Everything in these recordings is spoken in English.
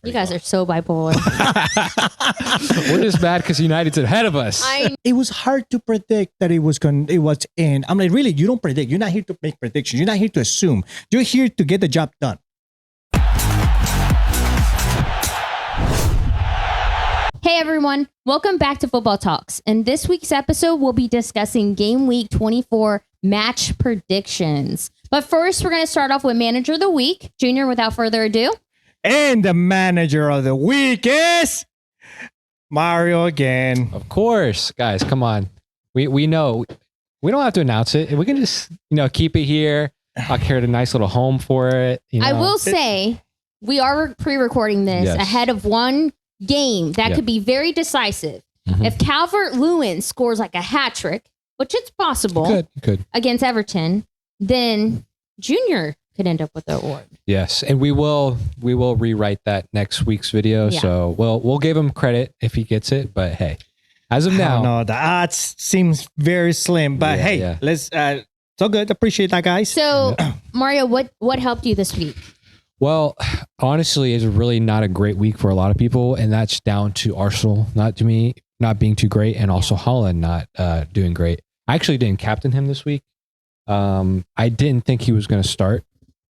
You guys are so bipolar. We're just mad because United's ahead of us. It was hard to predict that it was in. I'm like, really, you don't predict. You're not here to make predictions. You're not here to assume. You're here to get the job done. Hey everyone, welcome back to Futbol Talks. In this week's episode, we'll be discussing Game Week 24 match predictions. But first, we're going to start off with Manager of the Week. Junior, without further ado. And the Manager of the Week is Mario again. Of course, guys, come on. We know. We don't have to announce it. We can just, keep it here. I'll create a nice little home for it. I will say, we are pre-recording this ahead of one game that could be very decisive. Mm-hmm. If Calvert-Lewin scores like a hat trick, which it's possible could. Against Everton, then Junior could end up with the award. Yes, and we will rewrite that next week's video. Yeah. So we'll give him credit if he gets it. But hey, as of now, no, the odds seems very slim. But let's. So good, appreciate that, guys. So Mario, what helped you this week? Well, honestly, it's really not a great week for a lot of people, and that's down to Arsenal not being too great, and also Holland not doing great. I actually didn't captain him this week. I didn't think he was going to start.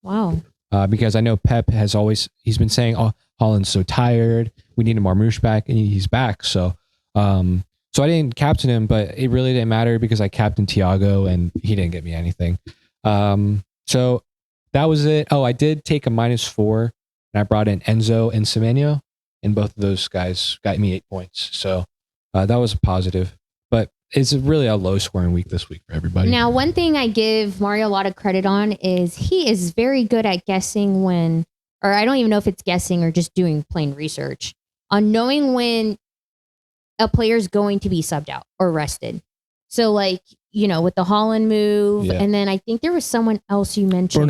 Wow. Because I know Pep he's been saying, "Oh, Holland's so tired. We need a Marmoush back," and he's back. So I didn't captain him, but it really didn't matter because I captained Thiago, and he didn't get me anything. So that was it. Oh, I did take a -4, and I brought in Enzo and Semenyo, and both of those guys got me 8 points. So that was a positive. But it's really a low-scoring week this week for everybody. Now, one thing I give Mario a lot of credit on is he is very good at guessing when, or I don't even know if it's guessing or just doing plain research, on knowing when a player's going to be subbed out or rested. So, like, with the Holland move, and then I think there was someone else you mentioned.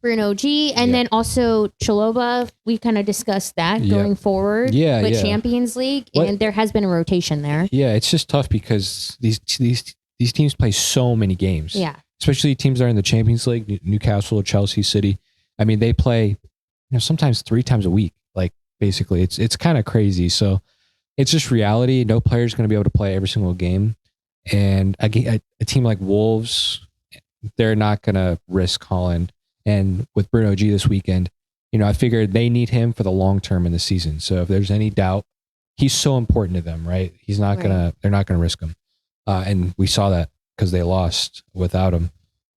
Bruno G, and then also Chalobah. We kind of discussed that going forward with Champions League, and there has been a rotation there. Yeah, it's just tough because these teams play so many games. Yeah, especially teams that are in the Champions League, Newcastle, Chelsea, City. I mean, they play sometimes 3 times a week. Like, basically, it's kind of crazy. So it's just reality. No player's going to be able to play every single game. And a team like Wolves, they're not going to risk Holland. And with Bruno G this weekend, I figured they need him for the long term in the season. So if there's any doubt, he's so important to them, right? They're not going to risk him. And we saw that because they lost without him.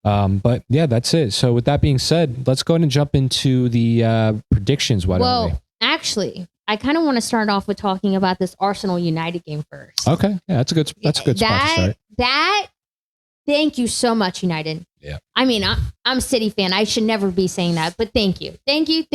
But yeah, that's it. So with that being said, let's go ahead and jump into the predictions. Actually, I kind of want to start off with talking about this Arsenal United game first. Okay. Yeah, that's a good spot to start. Thank you so much, United. Yeah. I mean, I'm a City fan. I should never be saying that, but thank you. Thank you.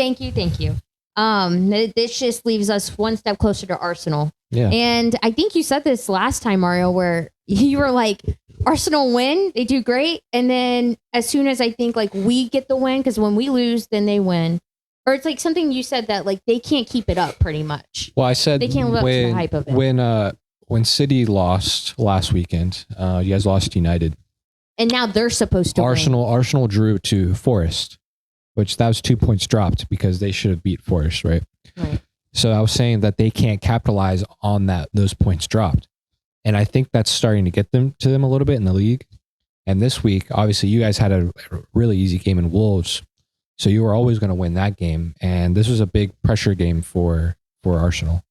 This just leaves us one step closer to Arsenal. Yeah. And I think you said this last time, Mario, where you were like, Arsenal win, they do great. And then as soon as I think like we get the win, because when we lose, then they win. Or it's like something you said that like they can't keep it up pretty much. Well, I said they can't live up to the hype of it. When City lost last weekend, you guys lost to United. And now they're supposed to win. Arsenal drew to Forest, which that was 2 points dropped because they should have beat Forest, right? Right. So I was saying that they can't capitalize on those points dropped. And I think that's starting to get to them a little bit in the league. And this week, obviously, you guys had a really easy game in Wolves. So you were always going to win that game. And this was a big pressure game for Arsenal.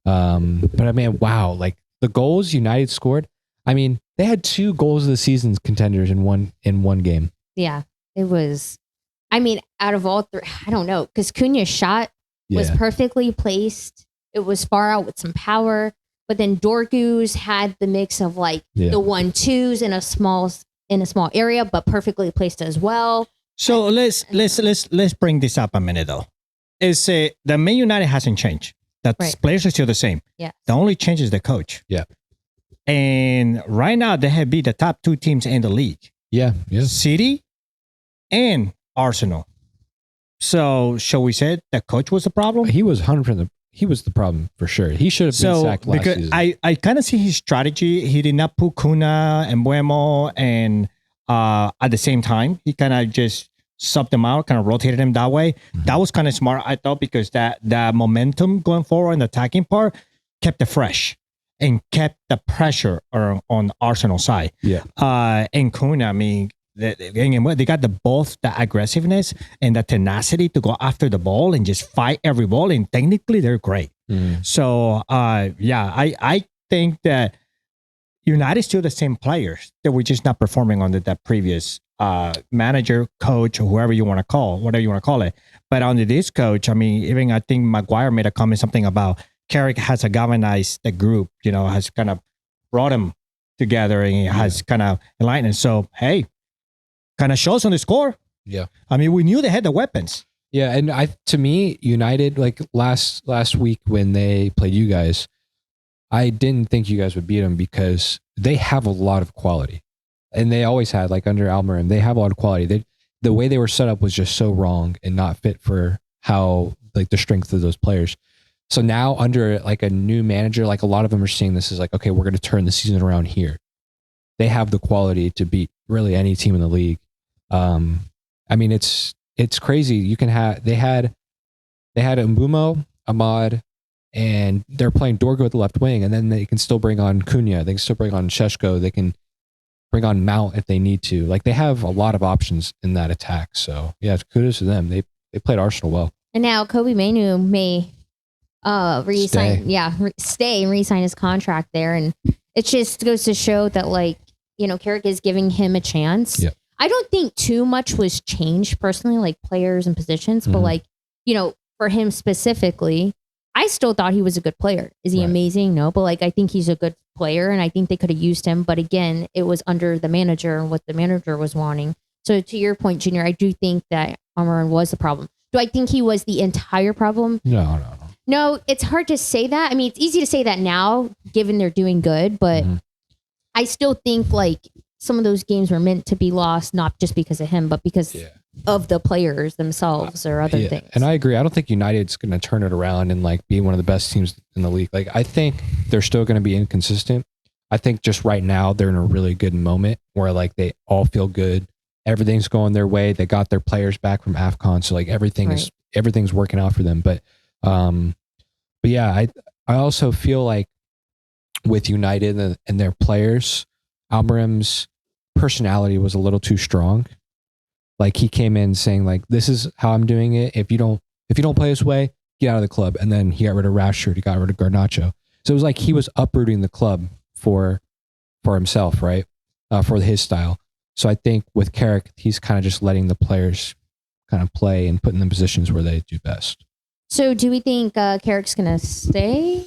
But I mean, wow, like the goals United scored, I mean, they had 2 goals of the season's contenders in one game. Yeah, it was. I mean, out of all 3, I don't know, because Cunha's shot was perfectly placed. It was far out with some power, but then Dorgu's had the mix of like the 1-2s in a small area, but perfectly placed as well. So let's bring this up a minute though. The Man United hasn't changed. The players are still the same. Yeah. The only change is the coach. Yeah. And right now they have beat the top 2 teams in the league. Yeah. City and Arsenal. So shall we say the coach was the problem? He was 100%. He was the problem for sure. He should have been sacked last season. I kind of see his strategy. He did not put Cunha and Buemo and at the same time. He kind of just sub them out, kind of rotated them that way. That was kind of smart, I thought, because that momentum going forward in the attacking part kept it fresh and kept the pressure on Arsenal side. Yeah. And Cunha, I mean, they got both the aggressiveness and the tenacity to go after the ball and just fight every ball. And technically, they're great. So, I think that United still the same players that were just not performing under that previous manager, coach, or whoever you want to call, whatever you want to call it. But under this coach, I mean, even I think Maguire made a comment something about Carrick has galvanized the group, has kind of brought them together and has kind of enlightened. So, hey, kind of shows on the score. Yeah. I mean, we knew they had the weapons. Yeah. And to me, United, like last week when they played you guys, I didn't think you guys would beat them because they have a lot of quality. And they always had, like under Almiron, they have a lot of quality. The way they were set up was just so wrong and not fit for how, like, the strength of those players. So now under like a new manager, like a lot of them are seeing this as like, okay, we're going to turn the season around here. They have the quality to beat really any team in the league. I mean, it's crazy. You can have, they had Mbumo, Ahmad, and they're playing Dorgu at the left wing, and then they can still bring on Cunha. They can still bring on Šeško. They can bring on Mount if they need to. Like, they have a lot of options in that attack. So yeah, kudos to them. They played Arsenal well. And now Kobe Mainu may re-sign, stay and re-sign his contract there, and it just goes to show that, like, Carrick is giving him a chance. Yep. I don't think too much was changed personally, like players and positions, but like, for him specifically, I still thought he was a good player. Is he amazing? No, but like, I think he's a good player, and I think they could have used him. But again, it was under the manager and what the manager was wanting. So to your point, Junior, I do think that Almiron was the problem. Do I think he was the entire problem? No, it's hard to say that. I mean, it's easy to say that now, given they're doing good, but I still think like some of those games were meant to be lost, not just because of him, but because of the players themselves or other things. And I agree. I don't think United's going to turn it around and like be one of the best teams in the league. Like, I think they're still going to be inconsistent. I think just right now they're in a really good moment where like they all feel good. Everything's going their way. They got their players back from AFCON. So like everything's working out for them. But yeah, I also feel like with United and their players, Almiron's personality was a little too strong. Like, he came in saying like, this is how I'm doing it. If you don't play this way, get out of the club. And then he got rid of Rashford. He got rid of Garnacho. So it was like he was uprooting the club for himself, right? For his style. So I think with Carrick, he's kind of just letting the players kind of play and putting them in positions where they do best. So do we think Carrick's going to stay?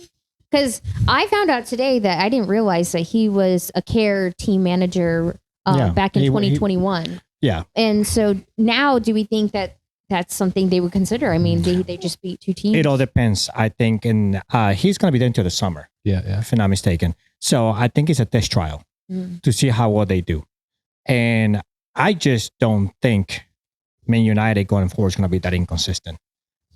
Because I found out today that I didn't realize that he was a care team manager back in 2021. Yeah. And so now do we think that that's something they would consider? I mean, they just beat two teams. It all depends, I think. And he's going to be there until the summer. Yeah. If I'm not mistaken. So I think it's a test trial to see how well they do. And I just don't think Man United going forward is going to be that inconsistent.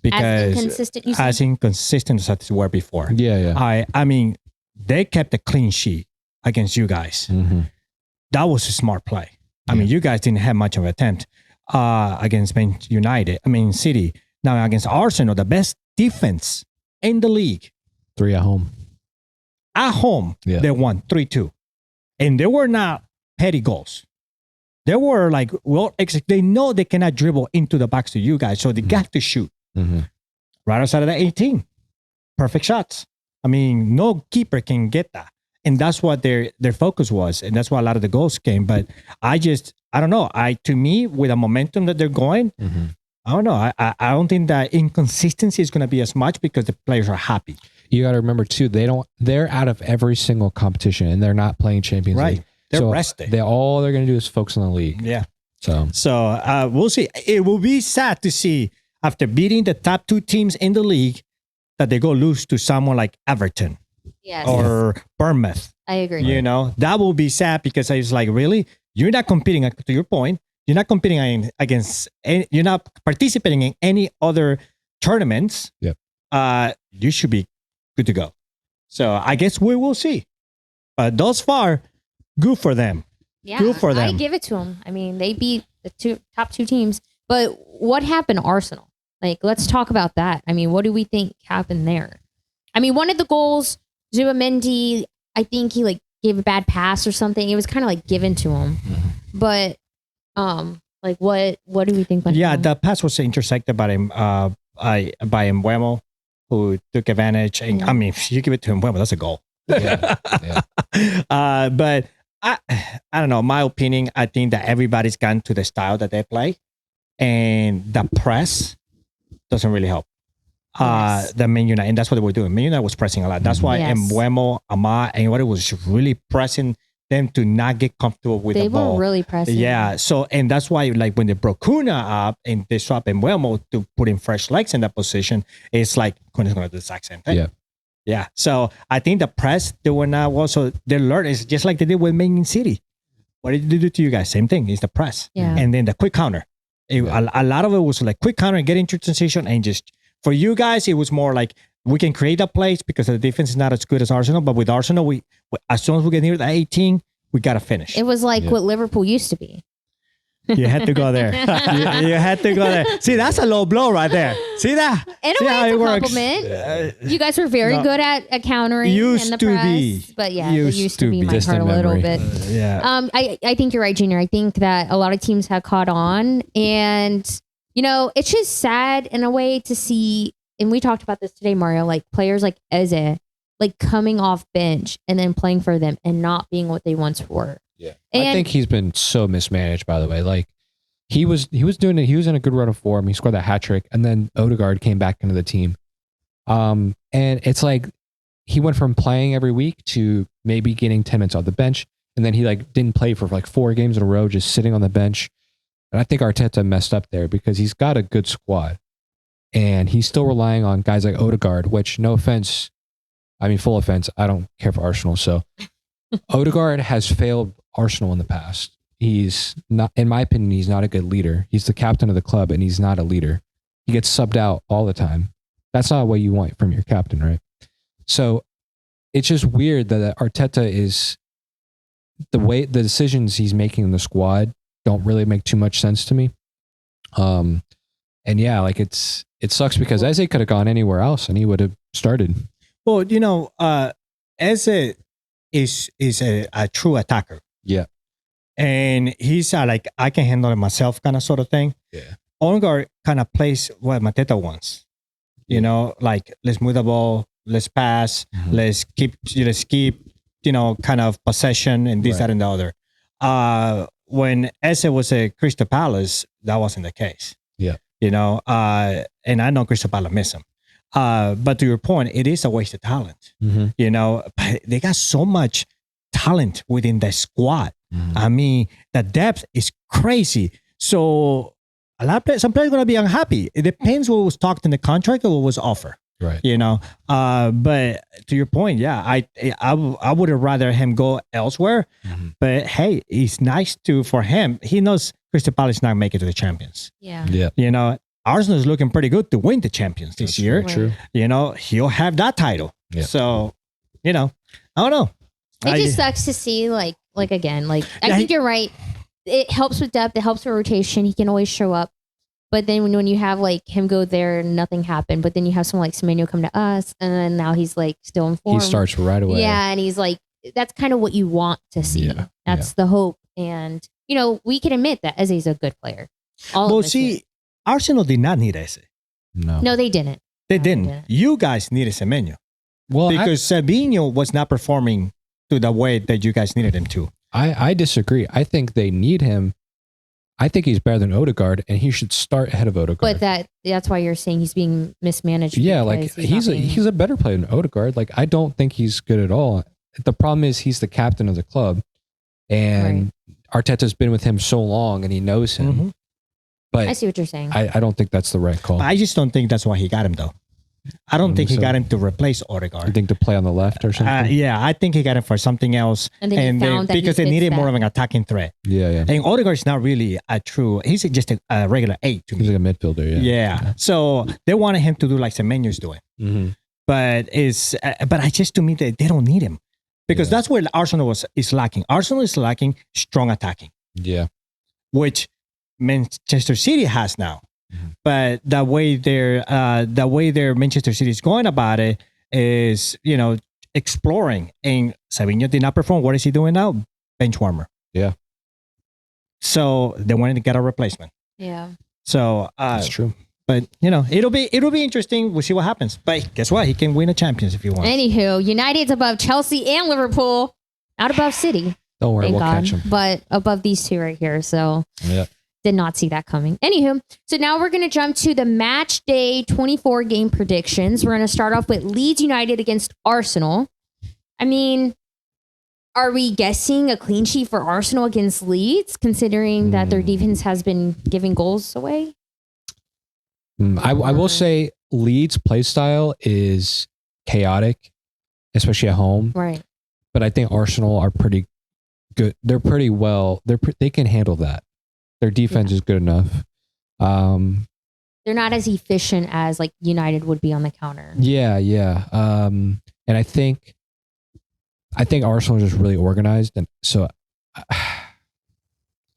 Because as inconsistent as they were before. Yeah. I mean, they kept a clean sheet against you guys. That was a smart play. I mean, you guys didn't have much of an attempt against Man United. I mean, City. Now against Arsenal, the best defense in the league. 3 at home. At home, they won 3-2. And they were not petty goals. They were like, they know they cannot dribble into the box to you guys, so they got to shoot. Right outside of the 18. Perfect shots. I mean, no keeper can get that. And that's what their focus was. And that's why a lot of the goals came. But I don't know. To me, with the momentum that they're going, I don't know. I don't think that inconsistency is going to be as much because the players are happy. You got to remember too, they're out of every single competition and they're not playing Champions League. They're rested. All they're going to do is focus on the league. Yeah. So we'll see. It will be sad to see after beating the top 2 teams in the league that they go lose to someone like Everton or Bournemouth. I agree. That will be sad because it's like, really? You're not competing, to your point, you're not competing you're not participating in any other tournaments. You should be good to go. So I guess we will see. But thus far, good for them. Yeah, good for them. I give it to them. I mean, they beat the top 2 teams. But what happened to Arsenal? Like, let's talk about that. I mean, what do we think happened there? I mean, one of the goals, Zubimendi, I think he like gave a bad pass or something. It was kind of like given to him. But like what do we think? The pass was intersected by him by Mbeumo, who took advantage. And I mean, if you give it to Mbeumo, that's a goal. But I don't know. My opinion, I think that everybody's gotten to the style that they play, and the press doesn't really help. The Man United, and that's what they were doing. Man United was pressing a lot. That's why Mbeumo, Amad, and everybody was really pressing them to not get comfortable with the ball. They were really pressing. Yeah. So, and that's why, like, when they broke Kuna up and they swapped Mbeumo to put in fresh legs in that position, it's like Kuna's going to do the exact same thing. Yeah. So I think the press, they were not also, they learned, it's just like they did with Man City. What did they do to you guys? Same thing. It's the press. Yeah. And then the quick counter. A lot of it was like quick counter and get into transition, and just, for you guys, it was more like, we can create a place because the defense is not as good as Arsenal. But with Arsenal, we as soon as we get near the 18, we got to finish. It was like what Liverpool used to be. You had to go there. you had to go there. See, that's a low blow right there. See that? In a way, it's a compliment. You guys were very good at countering used in the to press. be. But yeah, it used to be my Distant heart a little memory. bit. I think you're right, Junior. I think that a lot of teams have caught on. And, you know, it's just sad in a way to see, and we talked about this today, Mario, like players like Eze, like coming off bench and then playing for them and not being what they once were. Yeah. And I think he's been so mismanaged, by the way. Like he was doing it. He was in a good run of form. He scored that hat trick, and then Odegaard came back into the team. And it's like he went from playing every week to maybe getting 10 minutes off the bench. And then he like didn't play for like 4 games in a row, just sitting on the bench. And I think Arteta messed up there because he's got a good squad and he's still relying on guys like Odegaard, which, no offense, I mean, full offense, I don't care for Arsenal. So Odegaard has failed Arsenal in the past. He's not, in my opinion, he's not a good leader. He's the captain of the club and he's not a leader. He gets subbed out all the time. That's not what you want from your captain, right? So it's just weird that Arteta is, the decisions he's making in the squad don't really make too much sense to me. And yeah, like it sucks because Eze could have gone anywhere else and he would have started. Well, you know, Eze is a true attacker. Yeah. And he's like, I can handle it myself kind of sort of thing. Yeah. Odegaard kind of plays what Mateta wants. You know, like, let's move the ball, let's pass, let's keep, you know, kind of possession and this, that, and the other. When Eze was at Crystal Palace, that wasn't the case. Yeah. You know, and I know Crystal Palace miss him. But to your point, it is a waste of talent. You know, they got so much talent within the squad. I mean, the depth is crazy. So some players are going to be unhappy. It depends what was talked in the contract or what was offered. Right. You know, but to your point, yeah, I would have rather him go elsewhere. But hey, it's nice for him. He knows Crystal Palace not make it to the Champions. Yeah. You know, Arsenal is looking pretty good to win the Champions this year. True. You know, he'll have that title. Yeah. So, you know, I don't know. It just sucks to see, like again, like, I think you're right. It helps with depth. It helps with rotation. He can always show up. But then when you have like him go there and nothing happened, but then you have someone like Semenyo come to us, and then now he's like still in form. He starts right away. Yeah, and he's like, that's kind of what you want to see. Yeah. That's the hope. And, you know, we can admit that Eze's a good player. Well, see, Arsenal did not need Eze. No, they didn't. They didn't. You guys needed Semenyo. Well, because Savinho was not performing to the way that you guys needed him to. I disagree. I think they need him. I think he's better than Odegaard, and he should start ahead of Odegaard. But that's why you're saying he's being mismanaged. Yeah, like he's a better player than Odegaard. Like, I don't think he's good at all. The problem is he's the captain of the club, and Arteta's been with him so long, and he knows him. But I see what you're saying. I don't think that's the right call. I just don't think that's why he got him, though. I don't think he got him to replace Odegaard. You think to play on the left or something? Yeah, I think he got him for something else. And then found that because they needed more of an attacking threat. Yeah. And Odegaard's not really he's just a regular 8 to me. He's like a midfielder, Yeah. So they wanted him to do like Semenyo's doing. But I just, to me, they don't need him. Because that's where Arsenal is lacking. Arsenal is lacking strong attacking. Yeah. Which Manchester City has now. But the way their Manchester City is going about it is, exploring. And Savinho did not perform. What is he doing now? Bench warmer. Yeah. So they wanted to get a replacement. Yeah. So That's true. but it'll be interesting. We'll see what happens. But guess what? He can win a Champions if he wants. Anywho, United's above Chelsea and Liverpool, not above City. Don't worry, Thank we'll God, catch him. but above these two right here. So Yeah. did not see that coming. Anywho, so now we're going to jump to the match day 24 game predictions. We're going to start off with Leeds United against Arsenal. I mean, are we guessing a clean sheet for Arsenal against Leeds, considering that their defense has been giving goals away? I will say Leeds' play style is chaotic, especially at home. Right. But I think Arsenal are pretty good. They're pretty well. They can handle that. Their defense is good enough. They're not as efficient as like United would be on the counter. Yeah. And I think Arsenal is just really organized, and so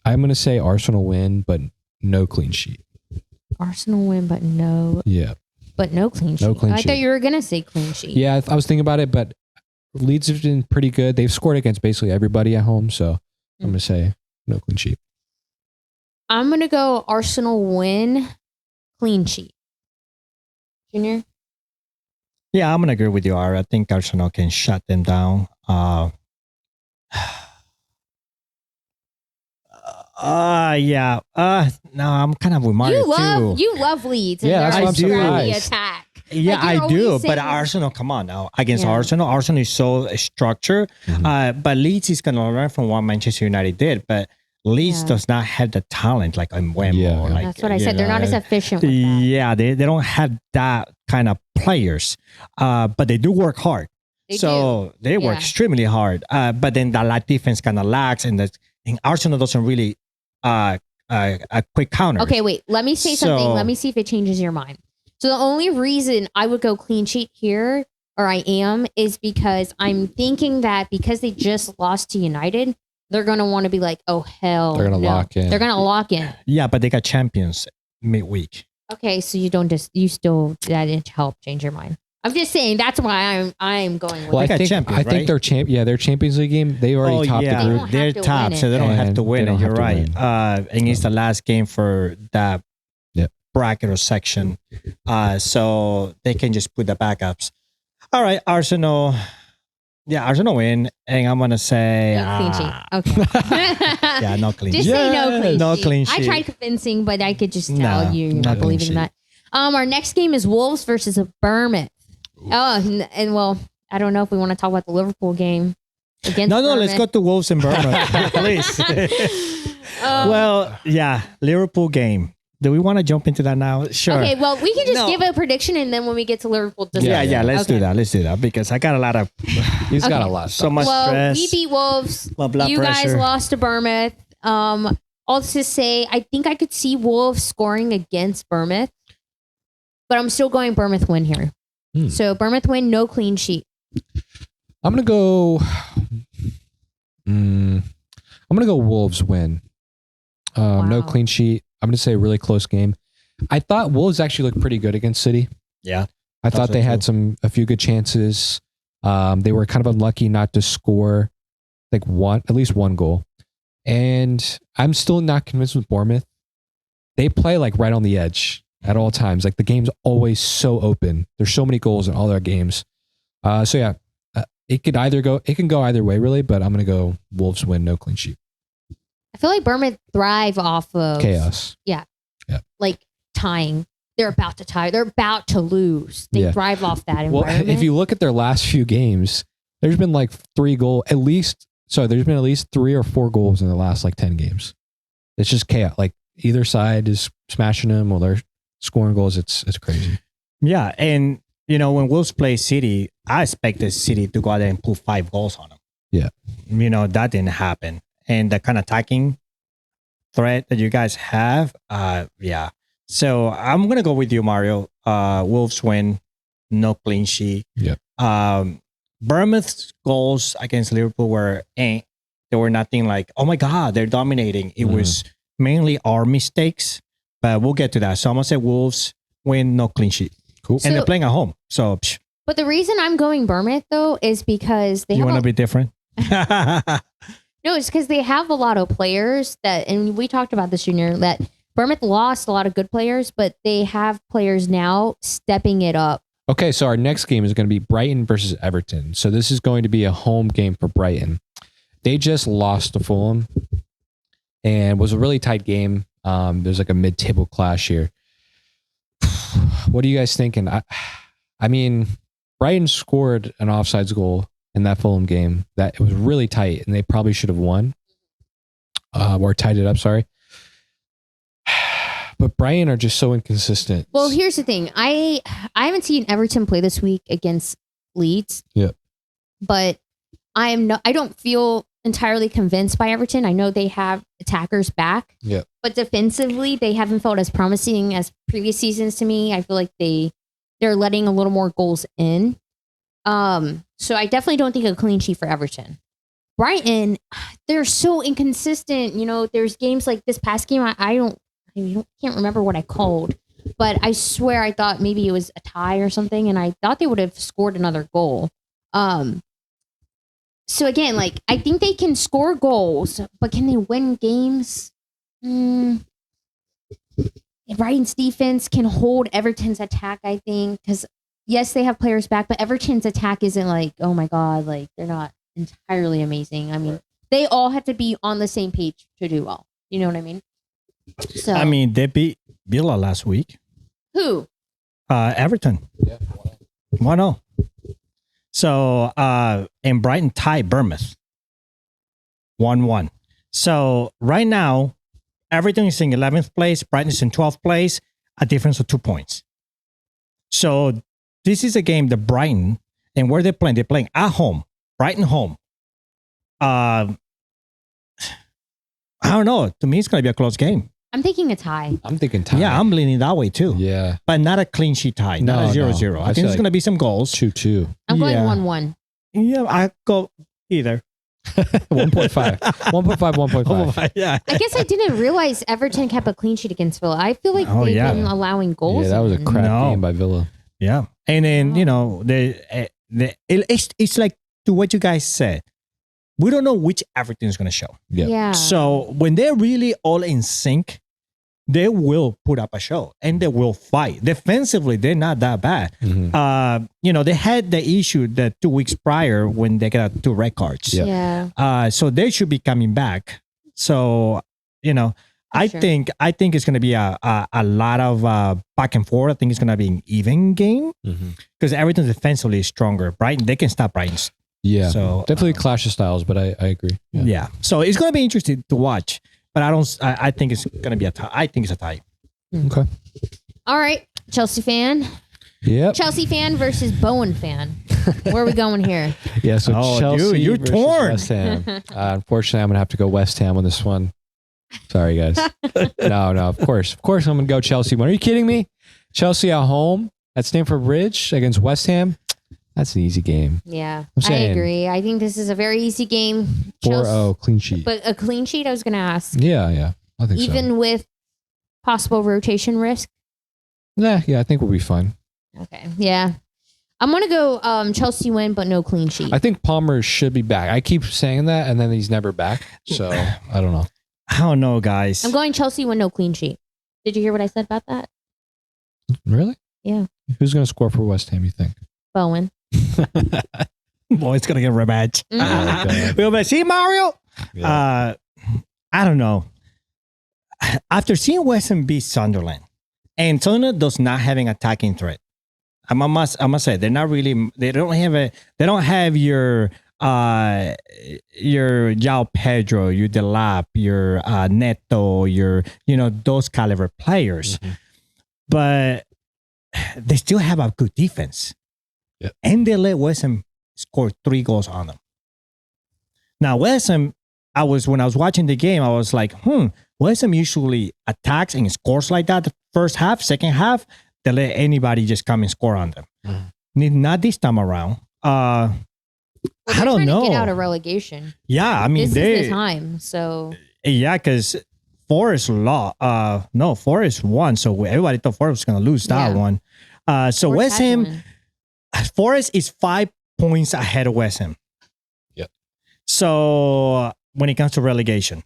I'm going to say Arsenal win, but no clean sheet. Arsenal win, but no clean sheet. No clean I sheet. thought you were gonna say clean sheet. Yeah, I was thinking about it, but Leeds have been pretty good. They've scored against basically everybody at home, so I'm going to say no clean sheet. I'm gonna go Arsenal win, clean sheet. Junior? Yeah, I'm gonna agree with you, Ara. I think Arsenal can shut them down. Yeah. No, I'm kind of with Mario too. You love Leeds. And Yeah, that's they're why I'm extremely surprised. attack. Yeah, Like, you're I do. always But saying- Arsenal, come on now. Against Yeah. Arsenal is so structured. But Leeds is going to learn from what Manchester United did. But Leeds Yeah. does not have the talent like Mbeumo. Yeah. Like, That's what I said. They're not as efficient with that. Yeah, they don't have that kind of players. But they do work hard. They They work Yeah. extremely hard. But then the defense kind of lacks. And Arsenal doesn't really a quick counter. Okay, wait. Let me say something. So- Let me see if it changes your mind. So the only reason I would go clean sheet here, or I am, is because I'm thinking that because they just lost to United, they're going to want to be like, oh, hell They're gonna no. lock in. They're going to lock in. Yeah, but they got champions midweek. Okay, so that didn't help change your mind. I'm just saying that's why I'm going with Well, it. I got think champions, right? their Champions League game. They already topped They the group. don't have they're to top, win so they don't have And to win they it. don't You're have to right. win. And it's the last game for that bracket or section, so they can just put the backups. All right, Arsenal. Yeah, Arsenal win, and I'm gonna say No clean sheet. Okay. yeah, no clean Just sheet. say no clean no sheet. clean I sheet. tried convincing, but I could just No, tell you're no not clean believing in that. Our next game is Wolves versus Bournemouth. Oh, and well, I don't know if we want to talk about the Liverpool game against No, Bournemouth. let's go to Wolves and Bournemouth, please. Well, yeah, Liverpool game. Do we want to jump into that now? Sure. Okay, well, we can just No. give a prediction, and then when we get to Liverpool, Yeah, let's Okay. do that. Let's do that because I got a lot of He's got a Okay. lot. so much Well, stress. we beat Wolves. My blood You pressure. guys lost to Bournemouth. I'll just say I think I could see Wolves scoring against Bournemouth, but I'm still going Bournemouth win here. So Bournemouth win, no clean sheet. I'm gonna go. I'm gonna go Wolves win. No Wow. clean sheet. I'm gonna say a really close game. I thought Wolves actually looked pretty good against City. Yeah. I thought so they had too. a few good chances. They were kind of unlucky not to score at least one goal. And I'm still not convinced with Bournemouth. They play like right on the edge at all times. Like the game's always so open. There's so many goals in all their games. It can go either way really, but I'm gonna go Wolves win, no clean sheet. I feel like Bournemouth thrive off of Chaos. like tying. They're about to tie. They're about to lose. They Yeah. thrive off that Well, environment. if you look at their last few games, there's been like there's been at least 3 or 4 goals in the last like 10 games. It's just chaos. Like either side is smashing them or they're scoring goals. It's crazy. Yeah, and when Wolves play City, I expected City to go out there and put 5 goals on them. Yeah. That didn't happen. And the kind of attacking threat that you guys have, yeah. So I'm gonna go with you, Mario. Wolves win, no clean sheet. Yeah. Bournemouth's goals against Liverpool were they were nothing like, oh my God, they're dominating. It was mainly our mistakes, but we'll get to that. So I'm gonna say Wolves win, no clean sheet. Cool. And they're playing at home. So But the reason I'm going Bournemouth though is because they you have want to be different? no, it's because they have a lot of players that, and we talked about this, Junior, that Bournemouth lost a lot of good players, but they have players now stepping it up. Okay, so our next game is going to be Brighton versus Everton. So this is going to be a home game for Brighton. They just lost to Fulham and was a really tight game. There's like a mid-table clash here. What are you guys thinking? I mean, Brighton scored an offsides goal in that Fulham game that it was really tight and they probably should have won or tied it up, sorry. But Brighton are just so inconsistent. Well, here's the thing. I haven't seen Everton play this week against Leeds. Yep. But I don't feel entirely convinced by Everton. I know they have attackers back. Yep. But defensively, they haven't felt as promising as previous seasons to me. I feel like they're letting a little more goals in. So I definitely don't think a clean sheet for Everton. Brighton, they're so inconsistent. You know, there's games like this past game. I can't remember what I called, but I swear I thought maybe it was a tie or something, and I thought they would have scored another goal. So again, like I think they can score goals, but can they win games? Brighton's defense can hold Everton's attack, I think, because yes, they have players back, but Everton's attack isn't like, oh my God, like they're not entirely amazing. I mean, they all have to be on the same page to do well. You know what I mean? So I mean, they beat Villa last week. who? Everton. Yeah. 1-0. So, and Brighton tied Bournemouth 1-1. So right now, Everton is in 11th place. Brighton is in 12th place, a difference of 2 points. So this is a game that Brighton, and where they're playing at home, Brighton home. I don't know. To me, it's going to be a close game. I'm thinking a tie. I'm thinking tie. Yeah, I'm leaning that way too. Yeah. But not a clean sheet tie. No, Not a 0-0. no. I I'd think there's say going to be some goals. 2-2. I'm going Yeah. 1-1. Yeah, I go either. 1.5. 1.5. Yeah. I guess I didn't realize Everton kept a clean sheet against Villa. I feel like Oh, they've yeah. been allowing goals. Yeah, that was a in. crap No. game by Villa. Yeah. And then, you know, it's like to what you guys said. We don't know which Everton is going to show. Yeah. Yeah. So when they're really all in sync, they will put up a show and they will fight. Defensively, they're not that bad. Mhm. You know, they had the issue that 2 weeks prior when they got 2 red cards. Yeah. Yeah. So they should be coming back. So, you know, I sure. think it's going to be a lot of back and forth. I think it's going to be an even game because everything defensively is stronger. Brighton, they can stop Brighton. Yeah. So Definitely clash of styles, but I agree. yeah. So it's going to be interesting to watch. But I think it's going to be a tie. I think it's a tie. Okay. All right. Chelsea fan. Yep. Chelsea fan versus Bowen fan. Where are we going here? Yeah. So Oh, Chelsea, dude, you're versus torn. West Ham. Unfortunately, I'm gonna have to go West Ham on this one. Sorry, guys. No. Of course, I'm gonna go Chelsea. Are you kidding me? Chelsea at home at Stamford Bridge against West Ham. That's an easy game. Yeah, I'm I saying- agree. I think this is a very easy game. 4-0 clean sheet. But a clean sheet, I was going to ask. Yeah. I think so. Even with possible rotation risk. Yeah. I think we'll be fine. Okay. Yeah. I'm going to go Chelsea win, but no clean sheet. I think Palmer should be back. I keep saying that, and then he's never back. So I don't know. I don't know, guys. I'm going Chelsea win, no clean sheet. Did you hear what I said about that? Really? Yeah. Who's gonna score for West Ham? You think? Bowen. Boy, it's going to get a rematch. Mhm. We'll be, see, Mario? Yeah. I don't know. After seeing West Ham beat Sunderland, and Sunderland does not have an attacking threat. I must say they're not really. They don't have your João Pedro, your Delap, your Neto, your those caliber players, but they still have a good defense. Yep. And they let West Ham score 3 goals on them. Now West Ham, when I was watching the game, I was like, West Ham usually attacks and scores like that the first half, second half, they let anybody just come and score on them. Not this time around. Well, I don't know. To get out of relegation. Yeah, I mean This is the time. So yeah, because Forest Forest won. So everybody thought Forest was going to lose that one. So West Ham, Forest is 5 points ahead of West Ham. Yep. So when it comes to relegation,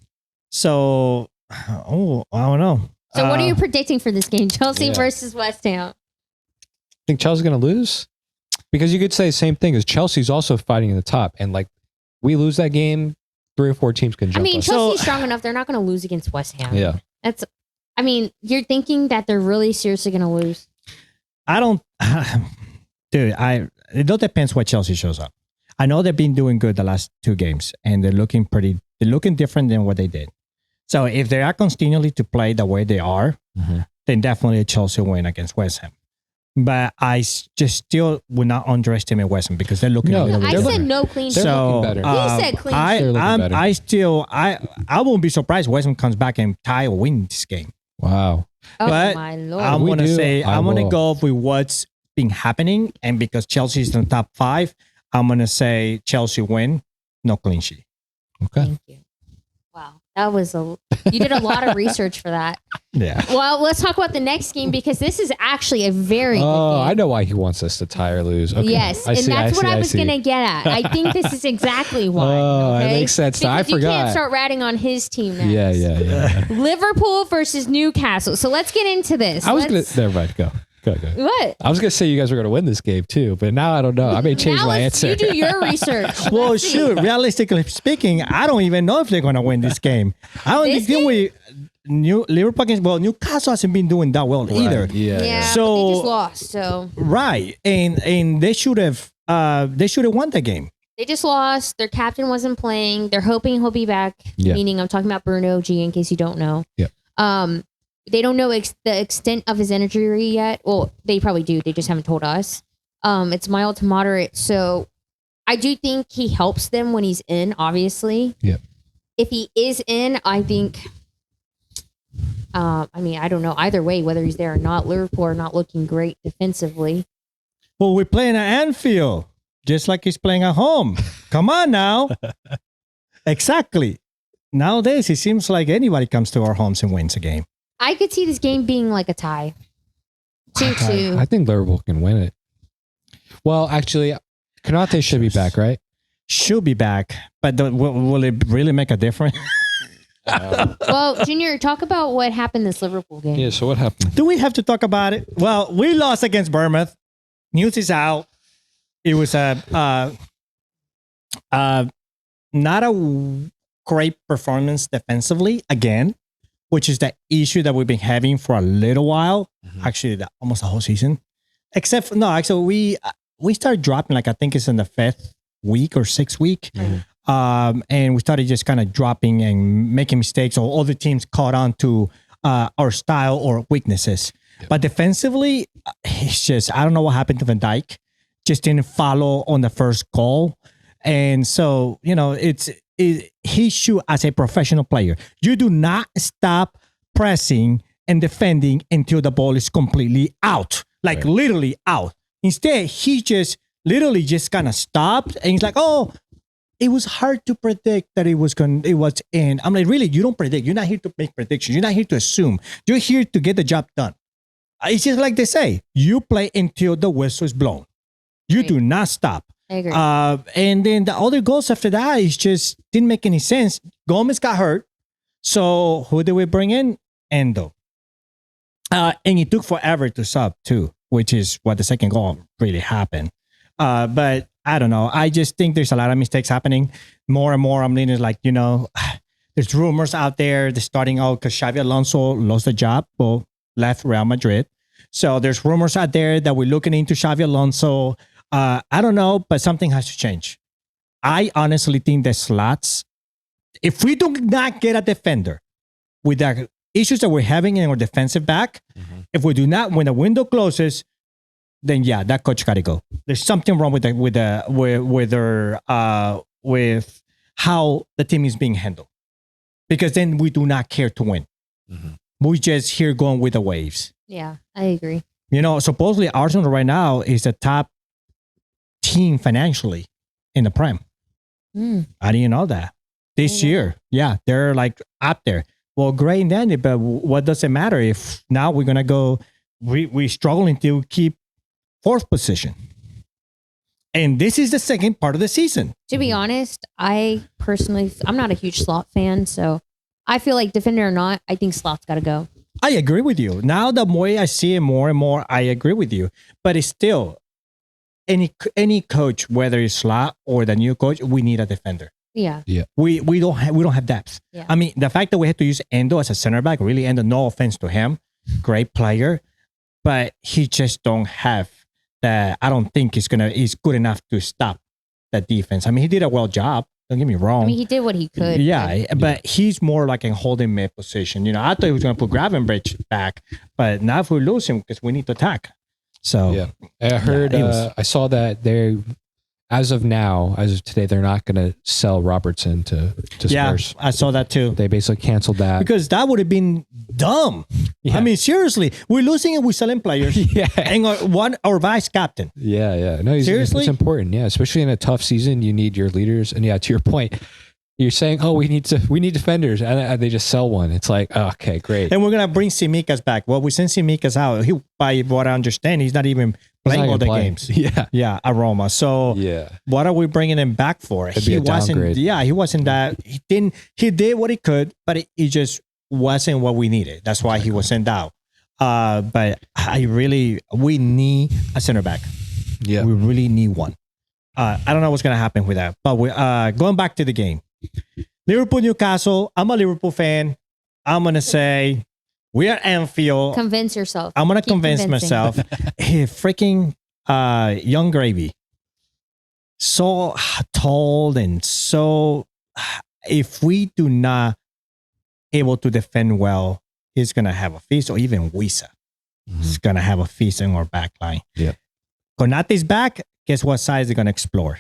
I don't know. So what are you predicting for this game? Chelsea versus West Ham. Think Chelsea's going to lose? Because you could say the same thing as Chelsea's also fighting in the top. And like we lose that game, 3 or 4 teams can jump us. Chelsea's strong enough. They're not going to lose against West Ham. Yeah. You're thinking that they're really seriously going to lose? I don't, dude, it all depends what Chelsea shows up. I know they've been doing good the last 2 games and they're looking different than what they did. So if they are continually to play the way they are, then definitely a Chelsea win against West Ham. But I just still would not underestimate West Ham because they're looking. I said no clean sheet. They're looking better. He said clean sheet. I won't be surprised West Ham comes back and tie or win this game. Wow. Oh but my Lord. I'm gonna go with what's been happening, and because Chelsea is in the top 5, I'm gonna say Chelsea win, no clean sheet. Okay. Thank you. Wow, that was you did a lot of research for that. Yeah. Well, let's talk about the next game because this is actually a very good game. I know why he wants us to tie or lose. Okay. Yes, that's what I was going to get at. I think this is exactly why. That makes sense. Because I forgot. You can't start ratting on his team next. Yeah. Liverpool versus Newcastle. So let's get into this. Never mind. Go. What? I was going to say you guys were going to win this game too, but now I don't know. I may change my answer. You do your research. Well, shoot, realistically speaking, I don't even know if they're going to win this game. I don't think Liverpool against Newcastle hasn't been doing that well either. Yeah. So but they just lost. So right, and they should have won the game. They just lost. Their captain wasn't playing. They're hoping he'll be back. Yeah. Meaning, I'm talking about Bruno G. In case you don't know. Yeah. They don't know the extent of his injury yet. Well, they probably do. They just haven't told us. It's mild to moderate. So I do think he helps them when he's in, obviously. Yeah. If he is in, I think, I don't know either way, whether he's there or not. Liverpool are not looking great defensively. Well, we're playing at Anfield, just like he's playing at home. Come on now. Exactly. Nowadays, it seems like anybody comes to our homes and wins a game. I could see this game being like a tie. 2-2. I think Liverpool can win it. Well, actually, Konate should be back, right? Should be back, but will it really make a difference? Well, Junior, talk about what happened this Liverpool game. Yeah, so what happened? Do we have to talk about it? Well, we lost against Bournemouth. News is out. It was not a great performance defensively again, which is the issue that we've been having for a little while. Actually, almost the whole season. Actually, we started dropping, like I think it's in the 5th week or 6th week. And we started just kind of dropping and making mistakes, or other teams caught on to our style or weaknesses. Yep. But defensively, it's just, I don't know what happened to Van Dijk. Just didn't follow on the first goal. And so, he should, as a professional player, you do not stop pressing and defending until the ball is completely out, literally out. Instead, he just literally just kind of stopped and he's like, oh, it was hard to predict that it was in. I'm like, really? You don't predict. You're not here to make predictions. You're not here to assume. You're here to get the job done. It's just like they say, you play until the whistle is blown. You do not stop. I agree. And then the other goals after that is just didn't make any sense. Gomez got hurt. So who did we bring in? Endo. And it took forever to sub too, which is what the second goal really happened. But I don't know. I just think there's a lot of mistakes happening. More and more, I'm leaning there's rumors out there that's starting out because Xavi Alonso lost the job, left Real Madrid. So there's rumors out there that we're looking into Xavi Alonso. I don't know, but something has to change. I honestly think the slots, if we do not get a defender with the issues that we're having in our defensive back, if we do not, when the window closes, then that coach got to go. There's something wrong with how the team is being handled, because then we do not care to win. We just here going with the waves. Yeah, I agree. Supposedly Arsenal right now is the top team financially in the Prem. I didn't know that this year. Yeah, they're like up there. Well, great and dandy, but what does it matter if now we're gonna go? We're struggling to keep fourth position, and this is the second part of the season. To be honest, I'm not a huge Slot fan, so I feel like defender or not, I think Slot's got to go. I agree with you. Now the more I see it more and more, I agree with you. But it's still any coach, whether it's Slot or the new coach, we need a defender. Yeah. We don't have depth. Yeah. I mean, the fact that we had to use Endo as a center back, really, Endo, no offense to him, great player, but he just don't have that. I don't think he's good enough to stop the defense. I mean, he did a well job. Don't get me wrong. I mean, he did what he could. Yeah, but he's more like in holding mid position. I thought he was going to put Gravenbridge back, but now if we lose him because we need to attack. So yeah, I heard. I saw that they, as of today, they're not going to sell Robertson to Spurs. Yeah, I saw that too. They basically canceled that because that would have been dumb. Yeah. I mean, seriously, we're losing and we're selling players. Yeah, and our vice captain. Yeah. No, seriously, it's important. Yeah, especially in a tough season, you need your leaders. And yeah, to your point, you're saying, oh, we need defenders, and they just sell one. It's like, oh, okay, great. And we're gonna bring Simikas back. Well, we sent Simikas out. By what I understand, he's not even playing all the games. Yeah, Aroma. So what are we bringing him back for? He wasn't. Downgrade. Yeah, he wasn't that. He didn't. He did what he could, but it just wasn't what we needed. That's why he was sent out. But we need a center back. Yeah, we really need one. I don't know what's gonna happen with that. But we going back to the game. Liverpool, Newcastle. I'm a Liverpool fan. I'm going to say we are Anfield. Convince yourself. I'm going to convince myself. Freaking Young Gravy. So tall and so... If we do not able to defend well, he's going to have a feast, or even Wisa. He's going to have a feast in our back line. Yeah. Konate's back. Guess what size they're going to explore?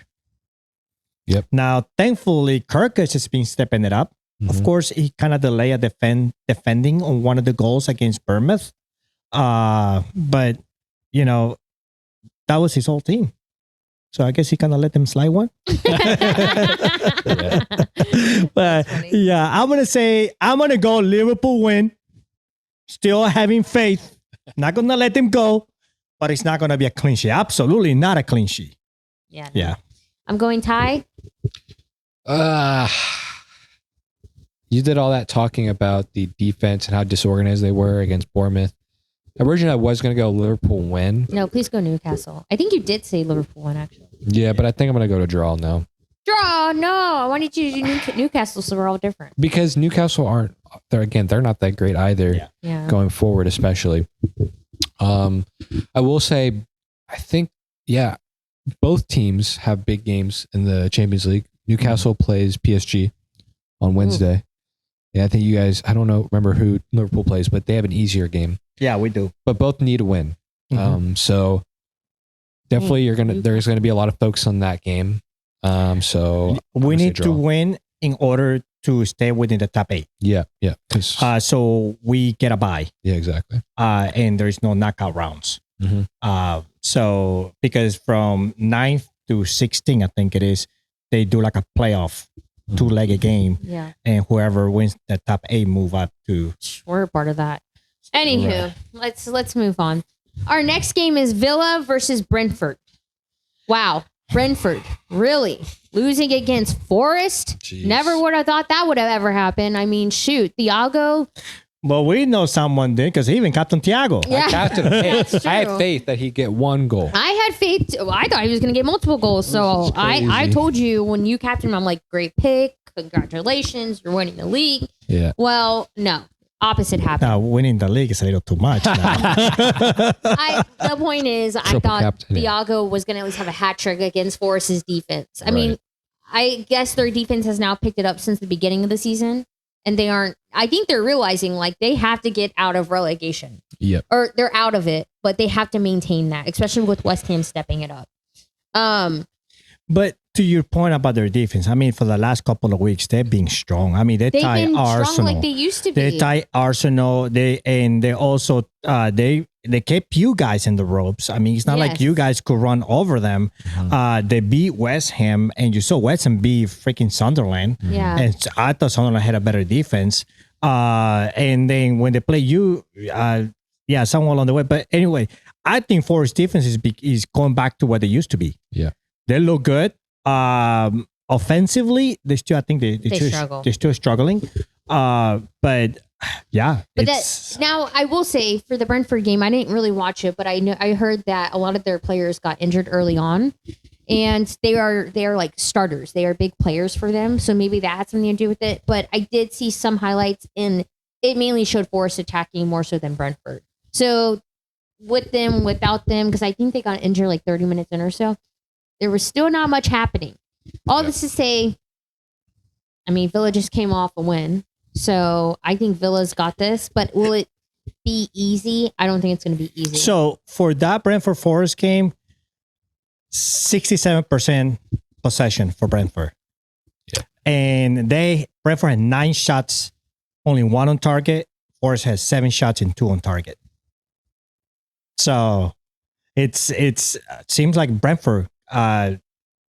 Yep. Now, thankfully, Kirkus has been stepping it up. Of course, he kind of delayed defending on one of the goals against Bournemouth. But, that was his whole team. So I guess he kind of let them slide one. But yeah, I'm going to go Liverpool win. Still having faith. Not going to let them go. But it's not going to be a clean sheet. Absolutely not a clean sheet. Yeah. No. Yeah. I'm going tie. You did all that talking about the defense and how disorganized they were against Bournemouth. Originally, I was going to go Liverpool win. No, please go Newcastle. I think you did say Liverpool win, actually. Yeah, but I think I'm going to go to draw now. Draw? No, I wanted you to do Newcastle, so we're all different. Because Newcastle they're not that great either. Yeah. Going forward, especially. I will say, I think, both teams have big games in the Champions League. Newcastle plays PSG on Wednesday. Yeah, I think you guys, I don't remember who Liverpool plays, but they have an easier game. Yeah, we do. But both need to win. So definitely there's going to be a lot of focus on that game. So we need to win in order to stay within the top 8. Yeah. So we get a bye. Yeah, exactly. And there is no knockout rounds. So because from 9th to 16th, I think it is, they do like a playoff 2-legged game. Yeah. And whoever wins the top 8 move up to. We're a part of that. Anywho, let's move on. Our next game is Villa versus Brentford. Wow. Brentford, really? Losing against Forest? Jeez. Never would have thought that would have ever happened. I mean, shoot, Thiago. Well, we know someone did because he even captain Thiago. Yeah. I had faith that he'd get one goal. I had faith too. I thought he was going to get multiple goals. So I told you when you captained him, I'm like, great pick. Congratulations. You're winning the league. Yeah. Well, no. Opposite happened. Now, winning the league is a little too much. The point is, I thought Thiago was going to at least have a hat trick against Forest's defense. I mean, I guess their defense has now picked it up since the beginning of the season. And I think they're realizing like they have to get out of relegation. Yep. Or they're out of it, but they have to maintain that, especially with West Ham stepping it up. But to your point about their defense, I mean, for the last couple of weeks, they're being strong. I mean, they've been Arsenal strong like they used to be. They tie Arsenal. They also they kept you guys in the ropes. I mean, it's not like you guys could run over them. They beat West Ham, and you saw West Ham beat freaking Sunderland. Yeah, and I thought Sunderland had a better defense. And then when they play you, somewhere along the way. But anyway, I think Forest defense is going back to what they used to be. Yeah. They look good. Offensively, they still, I think struggle. They're still struggling. But yeah. But now I will say for the Brentford game, I didn't really watch it, but I heard that a lot of their players got injured early on, and they are like starters. They are big players for them, so maybe that had something to do with it. But I did see some highlights, and it mainly showed Forest attacking more so than Brentford. So with them, without them, because I think they got injured like 30 minutes in or so, there was still not much happening. All this to say, I mean, Villa just came off a win. So I think Villa's got this, but will it be easy? I don't think it's going to be easy. So for that Brentford Forest game, 67% possession for Brentford. Yeah. And Brentford had 9 shots, only 1 on target. Forest has 7 shots and 2 on target. So it seems like Brentford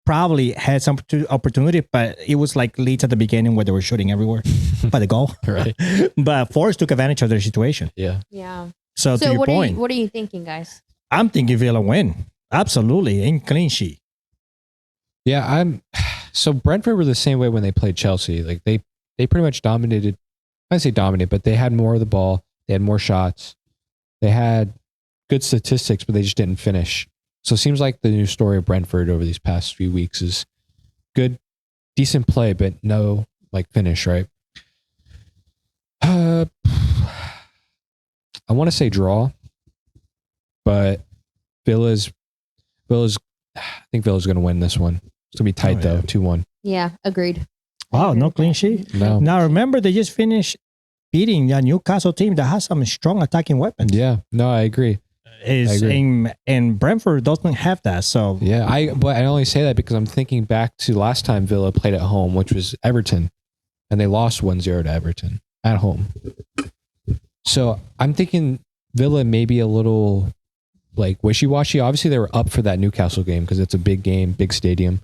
probably had some opportunity, but it was like Leeds at the beginning where they were shooting everywhere by the goal. Right. But Forest took advantage of their situation. Yeah. Yeah. So to your point, what are you thinking, guys? I'm thinking Villa win. Absolutely. In clean sheet. Yeah, so Brentford were the same way when they played Chelsea. Like they pretty much dominated. I say dominate, but they had more of the ball. They had more shots. They had good statistics, but they just didn't finish. So it seems like the new story of Brentford over these past few weeks is good, decent play, but no like finish, right? I want to say draw, but Villa's. I think Villa's going to win this one. It's going to be tight though, 2-1. Yeah, agreed. Wow, no clean sheet. No. Now remember, they just finished beating a Newcastle team that has some strong attacking weapons. Yeah, no, I agree. And Brentford doesn't have that. So yeah, but I only say that because I'm thinking back to last time Villa played at home, which was Everton, and they lost 1-0 to Everton at home. So I'm thinking Villa may be a little like wishy-washy. Obviously, they were up for that Newcastle game because it's a big game, big stadium.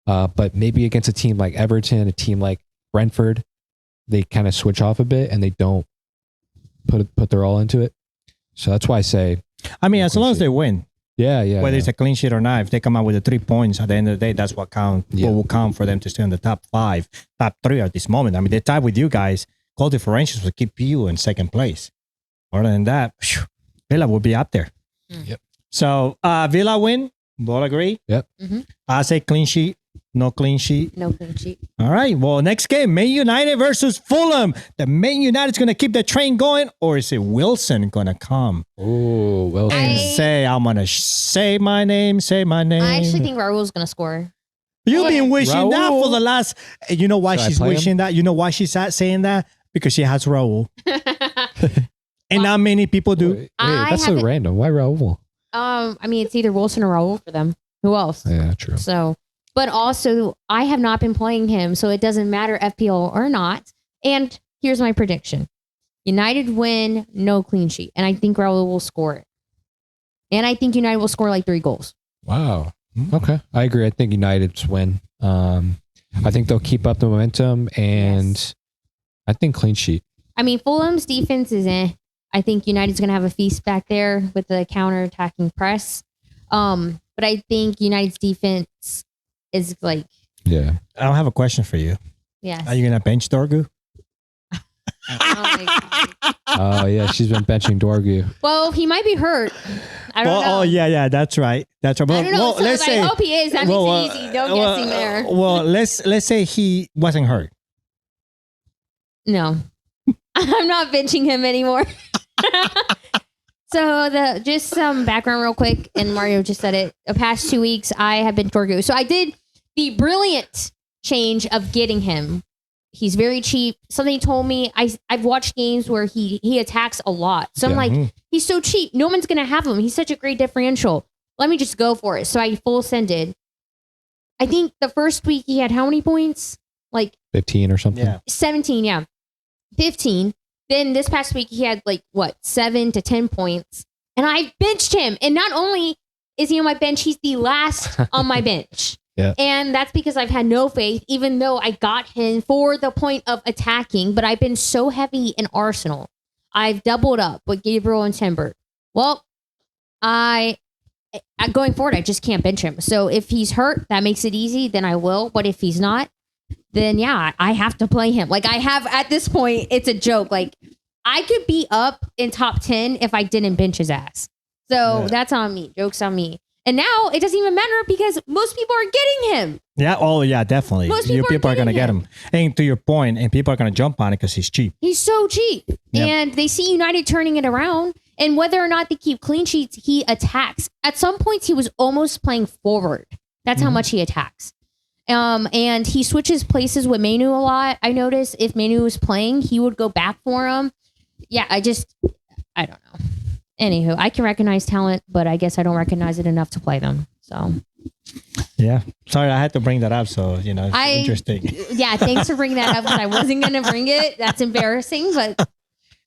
But maybe against a team like Everton, a team like Brentford, they kind of switch off a bit and they don't put their all into it. So that's why I say. I mean, as long as they win. Yeah. Whether it's a clean sheet or not, if they come out with the 3 points at the end of the day, that's what will count for them to stay in the top 5, top 3 at this moment. I mean, they tied with you guys. Goal differentials will keep you in second place. Other than that, Villa will be up there. Yep. So Villa win. We'll agree. Yep. Mm-hmm. I say clean sheet. No clean sheet. No clean sheet. All right. Well, next game, Man United versus Fulham. The Man United's going to keep the train going, or is it Wilson going to come? Oh, Wilson. And say, I'm going to say my name. I actually think Raul's going to score. You've been wishing that Raul. for the last. You know why she's wishing that? You know why she's saying that? Because she has Raul. And not many people do. Wait, that's so random. Why Raul? I mean, it's either Wilson or Raul for them. Who else? Yeah, true. So, but also, I have not been playing him, so it doesn't matter FPL or not. And here's my prediction. United win, no clean sheet. And I think Raul will score it. And I think United will score like 3 goals. Wow. Okay. I agree. I think United's win. I think they'll keep up the momentum, and I think clean sheet. I mean, Fulham's defense is I think United's going to have a feast back there with the counter-attacking press. But I think United's defense is like... Yeah. I don't have a question for you. Yes. Are you going to bench Dorgu? Oh, yeah. She's been benching Dorgu. Well, he might be hurt. I don't know. Oh, yeah. That's right. That's right. I don't know. Well, let's say, I hope he is. That makes it easy. No guessing there. Well, let's say he wasn't hurt. No. I'm not benching him anymore. So just some background real quick, and Mario just said it. The past 2 weeks, I have been Dorgu. So I did the brilliant change of getting him. He's very cheap. Somebody told me I've watched games where he attacks a lot. So I'm like, he's so cheap. No one's gonna have him. He's such a great differential. Let me just go for it. So I full sended. I think the first week he had how many points? Like 15 or something. Yeah. 17, yeah. 15. Then this past week, he had 7 to 10 points. And I benched him. And not only is he on my bench, he's the last on my bench. Yeah. And that's because I've had no faith, even though I got him for the point of attacking. But I've been so heavy in Arsenal. I've doubled up with Gabriel and Timber. Well, going forward, I just can't bench him. So if he's hurt, that makes it easy. Then I will. But if he's not, then yeah, I have to play him. Like I have at this point, it's a joke. Like I could be up in top 10 if I didn't bench his ass. So that's on me. Joke's on me. And now it doesn't even matter because most people are getting him. Yeah. Oh, yeah, definitely. Most people are going to get him. And to your point, and people are going to jump on it because he's cheap. He's so cheap. Yep. And they see United turning it around. And whether or not they keep clean sheets, he attacks. At some points, he was almost playing forward. That's how much he attacks. And he switches places with Manu a lot. I noticed if Manu was playing, he would go back for him. Yeah, I don't know. Anywho, I can recognize talent, but I guess I don't recognize it enough to play them. So, yeah. Sorry, I had to bring that up. So, it's interesting. Yeah, thanks for bringing that up. I wasn't going to bring it. That's embarrassing. But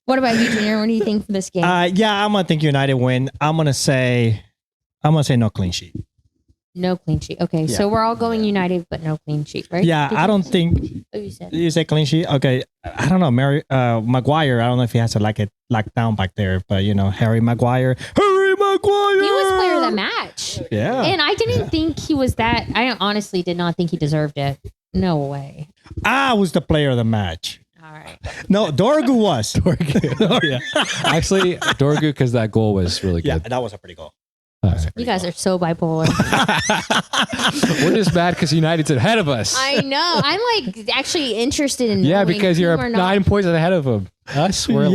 what about you, Junior? What do you think for this game? Yeah, I'm going to think United win. I'm going to say no clean sheet. No clean sheet. Okay, so we're all going United, but no clean sheet, right? Yeah, I don't think. What you said? You say clean sheet? Okay, I don't know. Maguire. I don't know if he has to like it locked down back there, but Harry Maguire. Harry Maguire. He was player of the match. Yeah, and I didn't think he was that. I honestly did not think he deserved it. No way. I was the player of the match. All right. No, Dorgu was. Dorgu. Yeah. Actually, Dorgu, because that goal was really good. Yeah, that was a pretty goal. You guys are so bipolar. We're just mad because United's ahead of us. I know. I'm like actually interested in. Yeah, because you're 9 points ahead of them. Us, we're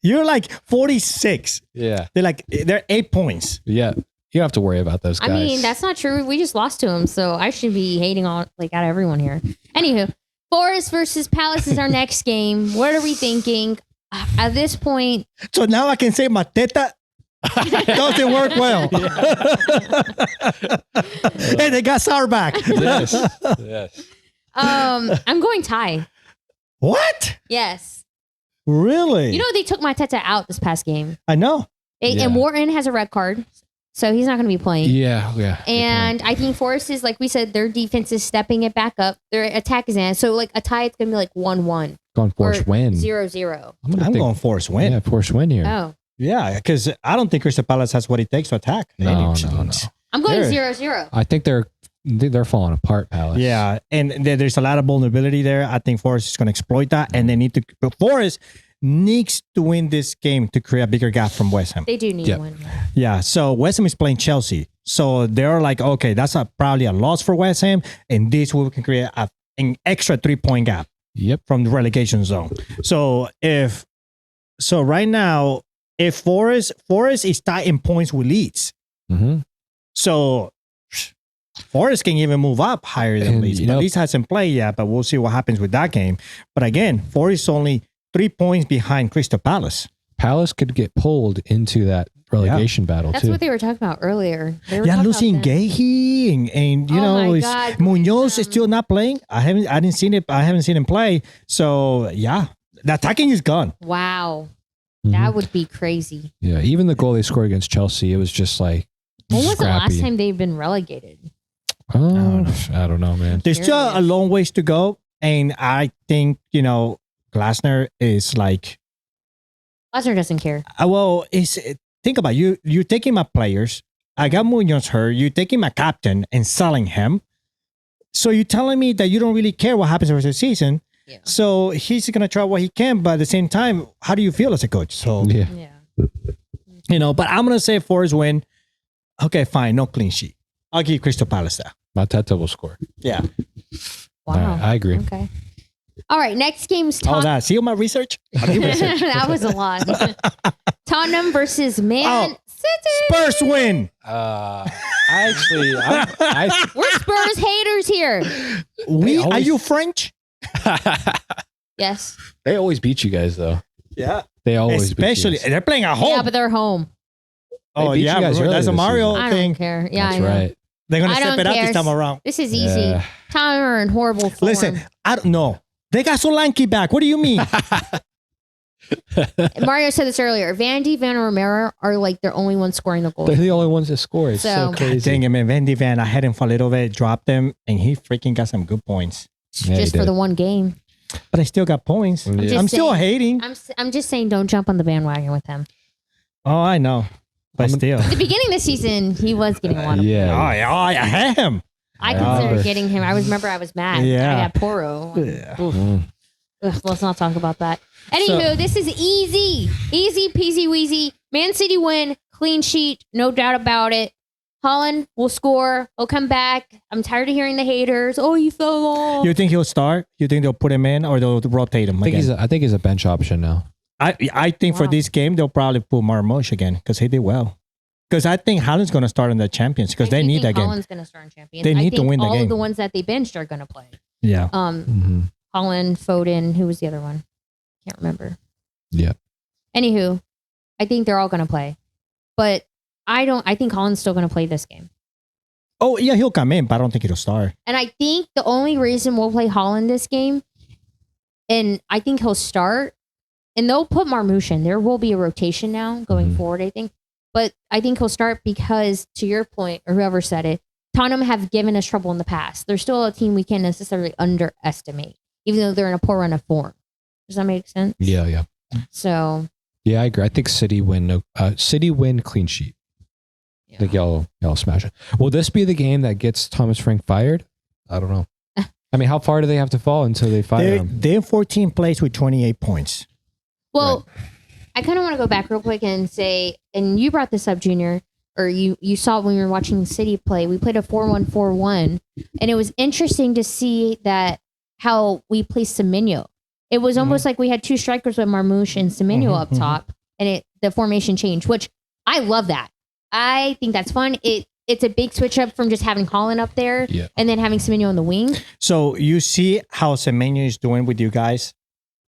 you're like 46. Yeah, they're 8 points. Yeah, you don't have to worry about those guys. I mean, that's not true. We just lost to him, so I should be hating on out of everyone here. Anywho, Forest versus Palace is our next game. What are we thinking at this point? So now I can say Mateta doesn't work well. Hey, they got Sar back. Yes. I'm going tie. What? Yes. Really? They took Mateta out this past game. I know. And Wharton has a red card, so he's not going to be playing. Yeah. And I think Forest is, like we said, their defense is stepping it back up. Their attack is in. So, like, a tie, it's going to be like 1-1. Going Forest win. 0-0. I'm going Forest win. Yeah, Forest win here. Oh. Yeah, because I don't think Crystal Palace has what it takes to attack. No. I'm going 0-0. I think they're falling apart, Palace. Yeah, and there's a lot of vulnerability there. I think Forest is going to exploit that, and Forest needs to win this game to create a bigger gap from West Ham. They do need one. Yeah, so West Ham is playing Chelsea. So they're like, okay, that's probably a loss for West Ham, and this will can create an extra 3-point gap from the relegation zone. So right now, if Forest is tied in points with Leeds, so Forest can even move up higher than Leeds. Leeds hasn't played yet, but we'll see what happens with that game. But again, Forest is only 3 points behind Crystal Palace. Palace could get pulled into that relegation battle That's too. what they were talking about earlier. Losing Guéhi and Munoz is still not playing. I haven't seen him play. So yeah, the attacking is gone. Wow. That would be crazy. Yeah, even the goal they scored against Chelsea, it was just like when was the last time they've been relegated? I don't know, man. There's still a long ways to go, and I think Glasner is like Glasner doesn't care. Think about it. You're taking my players. I got Munoz hurt. You're taking my captain and selling him. So you're telling me that you don't really care what happens over the season. Yeah. So he's going to try what he can, but at the same time, how do you feel as a coach? So, but I'm going to say Forest win. Okay, fine. No clean sheet. I'll give Crystal Palace that. Mateta will score. Yeah. Wow. I agree. Okay. All right. Next game's Tottenham. See my research? That was a lot. Tottenham versus Man City. Spurs win. We're Spurs haters here. Are you French? Yes. They always beat you guys, though. Yeah. They always Especially, beat you. they're playing at home. Yeah, but they're home. Oh, yeah. That's a Mario I thing. don't care. Yeah, That's right. They're going to step it up this time around. This is easy. Tottenham are in horrible form. Listen, I don't know. They got Solanke back. What do you mean? Mario said this earlier. Vandy, Van, and Romero are like the only ones scoring the goals. They're the only ones that score. It's so So- crazy. Dang it, man. Vandy Van, I had him for a little bit, dropped him, and he freaking got some good points. Yeah, Just he for did. the one game. But I still got points. I'm just I'm still saying. hating. I'm just saying, don't jump on the bandwagon with him. Oh, I know. But still. At the beginning of the season, he was getting a lot of. Oh, Yeah. yeah, I had him. I Yeah. considered getting him. I remember I was mad. Yeah. I got Poro. Yeah. Oof. Mm. Ugh, let's not talk about that. Anywho, this is easy peasy weasy. Man City win, clean sheet, no doubt about it. Holland will score. He'll come back. I'm tired of hearing the haters. Oh, you fell off. You think he'll start? You think they'll put him in or they'll rotate him I think again? I think he's a bench option now. I think for Wow. this game, they'll probably put Marmoush again because he did well. Because I think Holland's going to start in the Champions because they need that game. Holland's going to start in Champions. They need I to think win the all game. of the ones that they benched are going to play. Yeah. Mm-hmm. Holland, Foden. Who was the other one? Can't remember. Yeah. Anywho, I think they're all going to play, but I think Holland's still going to play this game. Oh, yeah, he'll come in, but I don't think he'll start. And I think the only reason we'll play Holland this game, and I think he'll start, and they'll put Marmoush in. There will be a rotation now going Mhm. forward, I think. But I think he'll start because, to your point, or whoever said it, Tottenham have given us trouble in the past. They're still a team we can't necessarily underestimate, even though they're in a poor run of form. Does that make sense? Yeah. So, Yeah, I agree. I think City win. City win clean sheet. I think y'all smash it. Will this be the game that gets Thomas Frank fired? I don't know. I mean, how far do they have to fall until they fire him? They're 14th place with 28 points. well, I kind of want to go back real quick and say, and you brought this up, Junior, or you saw it when we were watching City play. We played a 4-1-4-1, and it was interesting to see that how we placed Semenyo. It was almost like we had two strikers with Marmoush and Semenyo up top, and the formation changed, which I love that. I think that's fun. It's a big switch up from just having Holland up there Yeah. and then having Semenyo on the wing. So you see how Semenyo is doing with you guys?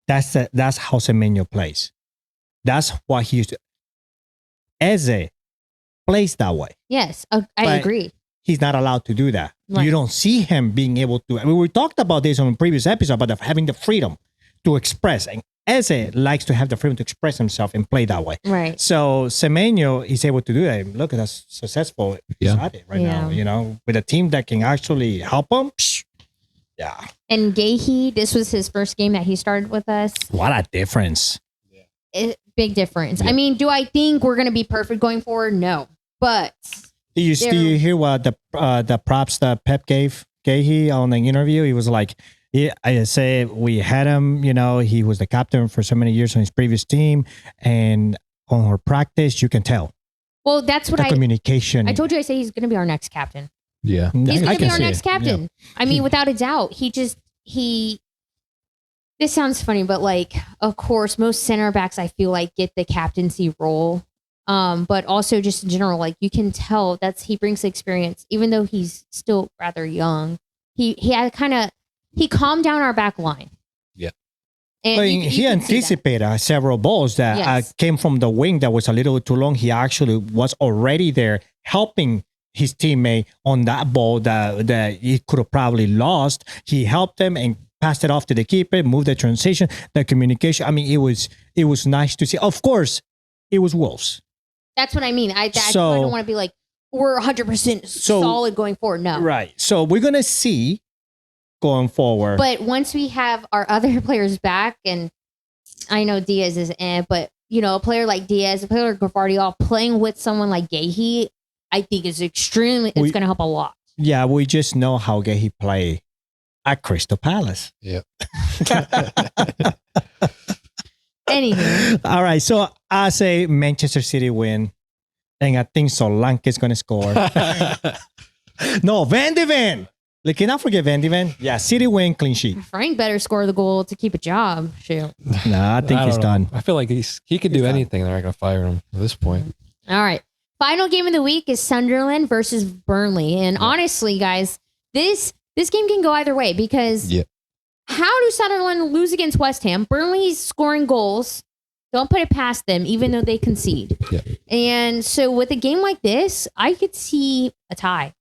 That's how Semenyo plays. That's what he used to. Eze plays that way. Yes, I But- agree. He's not allowed to do that. Right. You don't see him being able to. I mean, we talked about this on a previous episode about having the freedom to express. And Eze likes to have the freedom to express himself and play that way. Right. So Semenyo is able to do that. Look at us successful Yeah. at it right now. Yeah. You know, with a team that can actually help him. Yeah. And Guéhi, this was his first game that he started with us. What a difference. Big difference. Yeah. I mean, do I think we're going to be perfect going forward? No. But Do you hear what the props that Pep gave Guéhi on the interview? He was like, I say we had him, you know, he was the captain for so many years on his previous team. And on our practice, you can tell well, that's what the communication. I told you. I said he's going to be our next captain. Yeah. He's I going to be can our see next it. captain. I mean, without a doubt. This sounds funny, but like, of course, most center backs I feel like get the captaincy role. But also just in general, like you can tell he brings the experience, even though he's still rather young. He calmed down our back line. Yeah. And Well, you he can see that. anticipated several balls that Yes. came from the wing that was a little too long. He actually was already there helping his teammate on that ball that he could have probably lost. He helped him and passed it off to the keeper, moved the transition, the communication. I mean, it was nice to see. Of course, it was Wolves. That's what I mean. I So- don't want to be like, we're 100% solid going forward. No. Right. So we're going to see going forward. But once we have our other players back, and I know Diaz is but you know, a player like Diaz, a player like Gvardiol playing with someone like Guéhi, I think is it's going to help a lot. yeah, we just know how he play at Crystal Palace. Yeah. Anywho, All right. So I say Manchester City win. And I think Solanke is going to score. No, Van de Ven. Like, cannot forget Van de Ven. Yeah, City win, clean sheet. Frank better score the goal to keep a job. Shoot. Nah, I think he's don't know. done. I feel like he could do done. anything. They're not going to fire him at this point. All right. Final game of the week is Sunderland versus Burnley. And honestly, guys, this game can go either way because Yeah. how do Sunderland lose against West Ham? Burnley's scoring goals. Don't put it past them, even though they concede. Yeah. And so with a game like this, I could see a tie.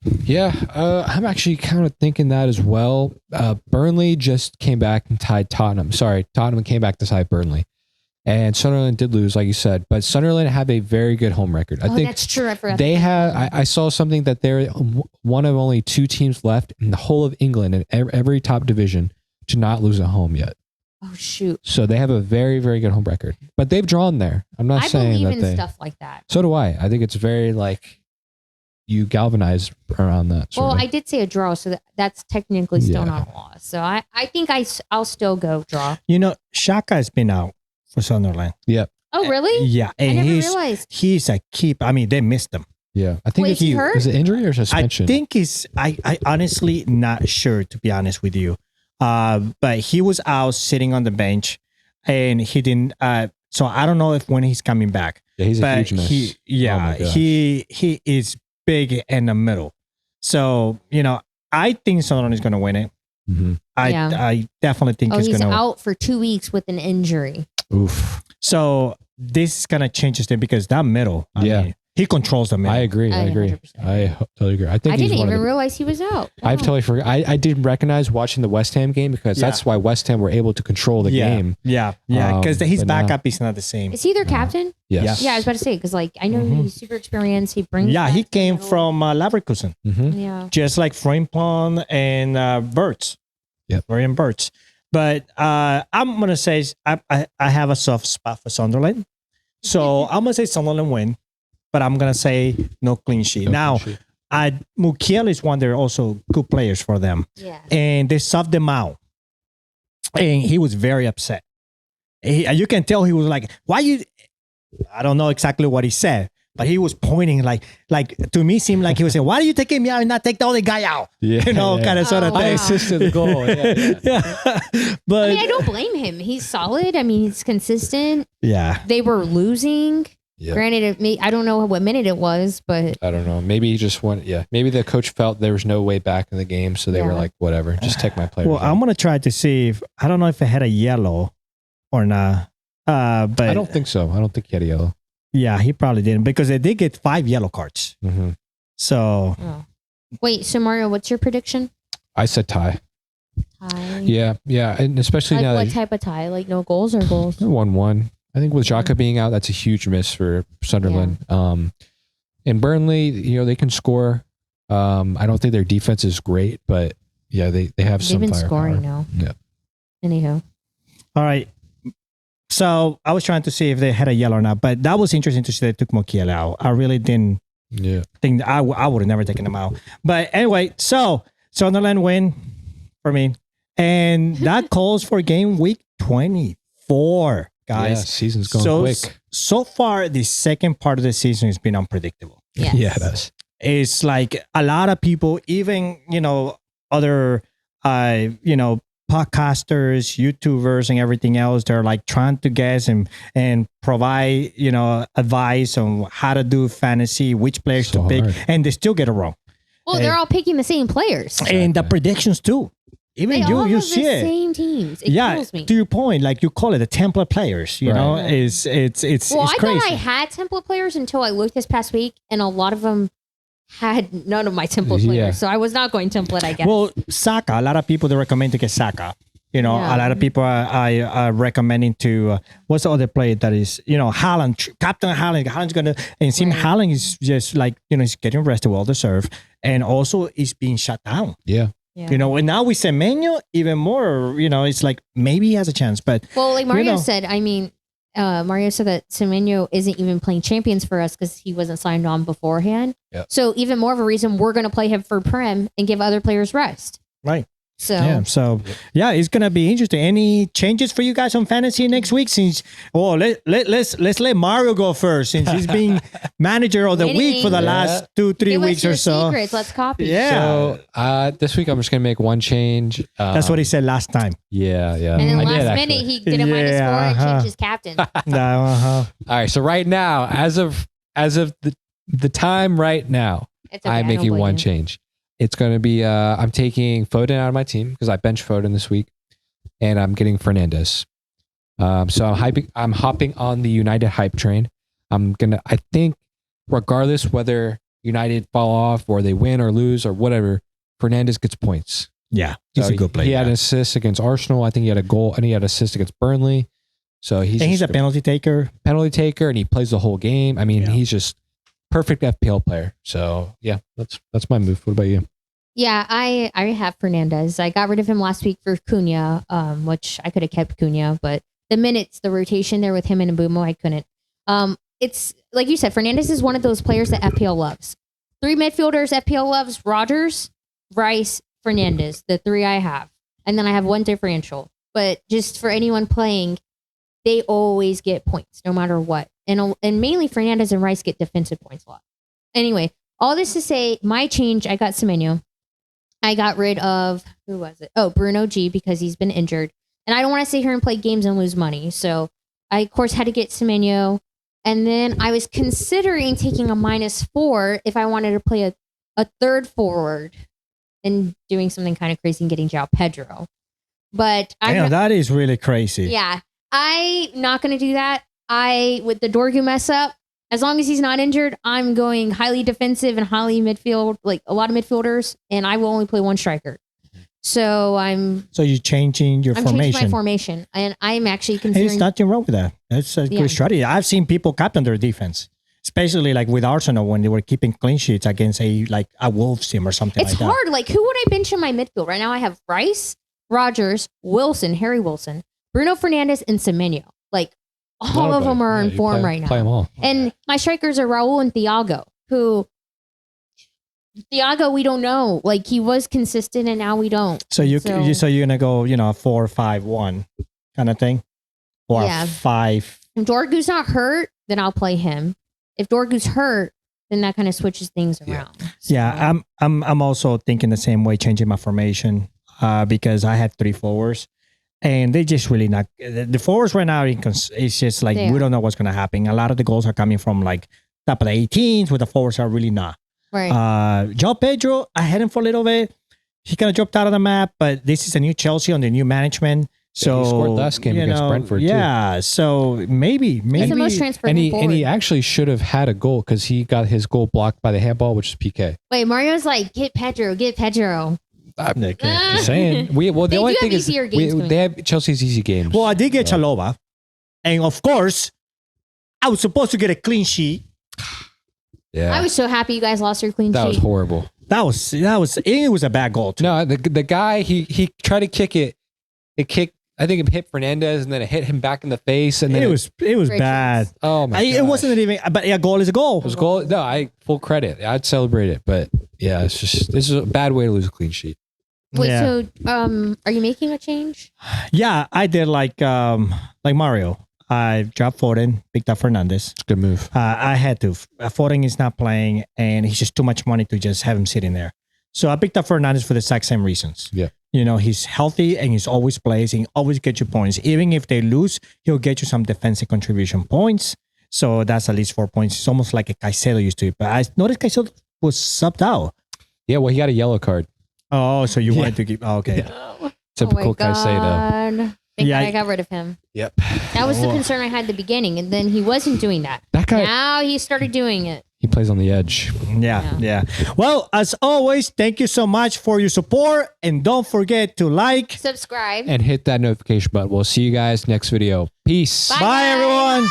Yeah, I'm actually kind of thinking that as well. Burnley just came back and tied Tottenham. Sorry, Tottenham came back to tie Burnley. And Sunderland did lose, like you said, but Sunderland have a very good home record. I think that's true. I forgot. they have. I saw something that they're one of only 2 teams left in the whole of England in every top division to not lose at home yet. Oh shoot! So they have a very, very good home record, but they've drawn there. I'm not I saying believe that in they. stuff like that. So do I. I think it's very like you galvanize around that. Well, Sort of. I did say a draw, so that's technically still Yeah. not a loss. So I think I'll still go draw. You know, Shaka has been out for Sunderland. Oh really? Yeah, I and never realized. he's a keep. I mean, they missed him. Yeah, I think Wait, it's is he hurt? is it injury or suspension? I think he's. I honestly not sure, to be honest with you. But he was out sitting on the bench, and he didn't. So I don't know if when he's coming back. Yeah, he's a But huge miss. he, Oh my gosh. he is big in the middle. So I think Sunderland is going to win it. Mhm. I definitely think Oh, he's he's going to. out for 2 weeks with an injury. Oof. So this is going to change his thing because that middle. I Yeah. mean, he controls the middle. I agree. I I agree. 100% I totally agree. I think I he's didn't one even of the, realize he was out. I've Wow. totally forgot. I didn't recognize watching the West Ham game because that's why West Ham were able to control the game. Yeah, because his but now- backup is not the same. Is he their captain? Yes. Yeah, I was about to say because like I know Mhm. he's super experienced. He brings. Yeah, that he to the came middle. from Leverkusen, Mhm. Yeah. just like Frimpong and Bertz. Yep. Brian Bertz. But I'm gonna say I have a soft spot for Sunderland, so I'm gonna say Sunderland win, but I'm gonna say no clean sheet. No Now, clean sheet. Mukiel is one. They're also good players for them, Yeah. and they subbed them out, and he was very upset. You can tell he was like, "Why you?" I don't know exactly what he said, but he was pointing like to me seemed like he was saying, "Why are you taking me out and not take the other guy out?" Yeah, Kind of sort of Oh, I thing. wow. assisted the goal. Yeah. Yeah. But I mean, I don't blame him. He's solid. I mean, he's consistent. yeah, They were losing. Yeah. Granted, I don't know what minute it was, but I don't know. Maybe he just went. Yeah. Maybe the coach felt there was no way back in the game, so they were Yeah. like, "Whatever, just take my player." well, I'm gonna try to see if I don't know if it had a yellow or not. But I don't think so. I don't think he had a yellow. yeah, he probably didn't because they did get 5 yellow cards. Mm-hmm. So oh. Wait. So Mario, what's your prediction? I said tie. Tie. Yeah, and especially Like now what that type of tie? Like no goals or goals? 1-1. I think with Xhaka being out, that's a huge miss for Sunderland. And Burnley, they can score. I don't think their defense is great, but yeah, they have They've some been firepower. scoring now. Yeah. Anyhow. all right. So I was trying to see if they had a yellow or not, but that was interesting to see they took Mukiel out. I really didn't Yeah. think I would have never taken him out. But anyway, so Sunderland win for me, and that calls for game week 24, Yeah, guys. season's going quick. So far, the second part of the season has been unpredictable. Yes. Yeah, it is. It's like a lot of people, even other podcasters, YouTubers, and everything else, they're like trying to guess and provide advice on how to do fantasy, which players So to pick, hard. and they still get it wrong. Well, they're all picking the same players. And the predictions too. Even They all you have see the it. same teams. It Yeah, kills me. to your point, like you call it the template players. You Right. know, Right. it's Well, it's I crazy. thought I had template players until I looked this past week, and a lot of them had none of my template players. Yeah. So I was not going template, I guess. Well, Saka, a lot of people they recommend to get Saka. A Yeah. lot of people are recommending to what's the other player that is Haaland, Captain Haaland. Haaland's gonna and seeing Right. Haaland is just like he's getting rested, well deserved, and also is being shut down. Yeah. yeah. And now with Semenyo, even more. It's like maybe he has a chance, but Well, like Mario know. said, I mean, Mario said that Semenyo isn't even playing champions for us because he wasn't signed on beforehand. Yep. So even more of a reason we're going to play him for Prem and give other players rest. right. So So it's gonna be interesting. Any changes for you guys on fantasy next week? Since let's let Mario go first, since he's being manager of the week for the Winning. last 2-3 give weeks us your or so. secrets. Let's copy. Yeah. So this week I'm just gonna make one change. That's what he said last time. Yeah. And then I last did, minute actually. he did a -4 and Uh-huh. changed his captain. Uh-huh. All right. So right now, as of the time right now, It's okay, I I'm don't making blame one him. change. It's going to be I'm taking Foden out of my team because I benched Foden this week, and I'm getting Fernandez. So I'm hopping on the United hype train. I think regardless whether United fall off or they win or lose or whatever, Fernandes gets points. Yeah, he's So a good player. He had an assist against Arsenal. I think he had a goal and he had an assist against Burnley. So he's a penalty taker. Penalty taker, and he plays the whole game. I mean, Yeah. he's just perfect FPL player. So yeah, that's my move. What about you? Yeah, I have Fernandez. I got rid of him last week for Cunha, which I could have kept Cunha, but the minutes, the rotation there with him and Mbumo, I couldn't. It's like you said, Fernandez is one of those players that FPL loves. 3 midfielders FPL loves: Rodgers, Rice, Fernandez. The 3 I have, and then I have 1 differential. But just for anyone playing, they always get points no matter what, and mainly Fernandez and Rice get defensive points a lot. Anyway, all this to say, my change, I got Semenyo. I got rid of, who was it? Oh, Bruno G, because he's been injured. And I don't want to sit here and play games and lose money. So I, of course, had to get Semenyo. And then I was considering taking a -4 if I wanted to play a third forward and doing something kind of crazy and getting João Pedro. But That is really crazy. yeah, I'm not going to do that. With the Dorgu mess up, as long as he's not injured, I'm going highly defensive and highly midfield, like a lot of midfielders, and I will only play 1 striker. So you're changing your formation. changing my formation, and I'm actually Hey, considering. there's nothing wrong with that. That's a good strategy. I've seen people captain their defense, especially like with Arsenal when they were keeping clean sheets against a Wolves team or something It's like that. hard. Like, who would I bench in my midfield right now? I have Rice, Rodgers, Wilson, Harry Wilson, Bruno Fernandes, and Semenyo. Like, all of them are in form right now. Play them all. And my strikers are Raul and Thiago, Thiago, we don't know. Like, he was consistent and now we don't. So you're gonna go, 4-5-1 kind of thing, or Yeah. 5. If Dorgu's not hurt, then I'll play him. If Dorgu's hurt, then that kind of switches things around. So, Yeah, I'm also thinking the same way, changing my formation because I had 3 forwards. And they just really not the forwards right now. It's just like we don't know what's going to happen. A lot of the goals are coming from like top of the 18s, where the forwards are really not. right. João Pedro, I had him for a little bit. He kind of dropped out of the map, but this is a new Chelsea on the new management. So he scored last game against Brentford. Yeah, so maybe He's the most transferred and forward. he actually should have had a goal because he got his goal blocked by the handball, which is PK. Wait, Mario's like, get Pedro. Just saying. The They only do thing have is easier games coming they have Chelsea's easy games. Well, I did get Chalobah, and of course, I was supposed to get a clean sheet. Yeah, I was so happy you guys lost your clean that sheet. was horrible. That was it was a bad goal too. No, the guy he tried to kick it. It kicked. I think it hit Fernandez and then it hit him back in the face. And then it was Great bad. chance. Oh my! It wasn't even. But a goal is a goal. It was goal. No, I full credit. I'd celebrate it, but yeah, it's just this is a bad way to lose a clean sheet. Wait, Yeah. so are you making a change? Yeah, I did like Mario. I dropped Foden, picked up Fernandez. It's a good move. I had to. Foden is not playing, and he's just too much money to just have him sitting there. So I picked up Fernandez for the exact same reasons. Yeah. He's healthy and he's always plays and he always gets you points. Even if they lose, he'll get you some defensive contribution points. So that's at least 4 points. It's almost like a Caicedo used to. But I noticed Caicedo was subbed out. Yeah, well, he got a yellow card. Oh, so you wanted to keep... Oh, okay. Oh Typical my Caicedo. God. Thank Yeah, God I got rid of him. Yep. That was the Oh. concern I had at the beginning, and then he wasn't doing that. That guy, Now he started doing it. he plays on the edge. Yeah. Well, as always, thank you so much for your support. And don't forget to like. Subscribe. And hit that notification button. We'll see you guys next video. Peace. Bye. Bye guys. everyone.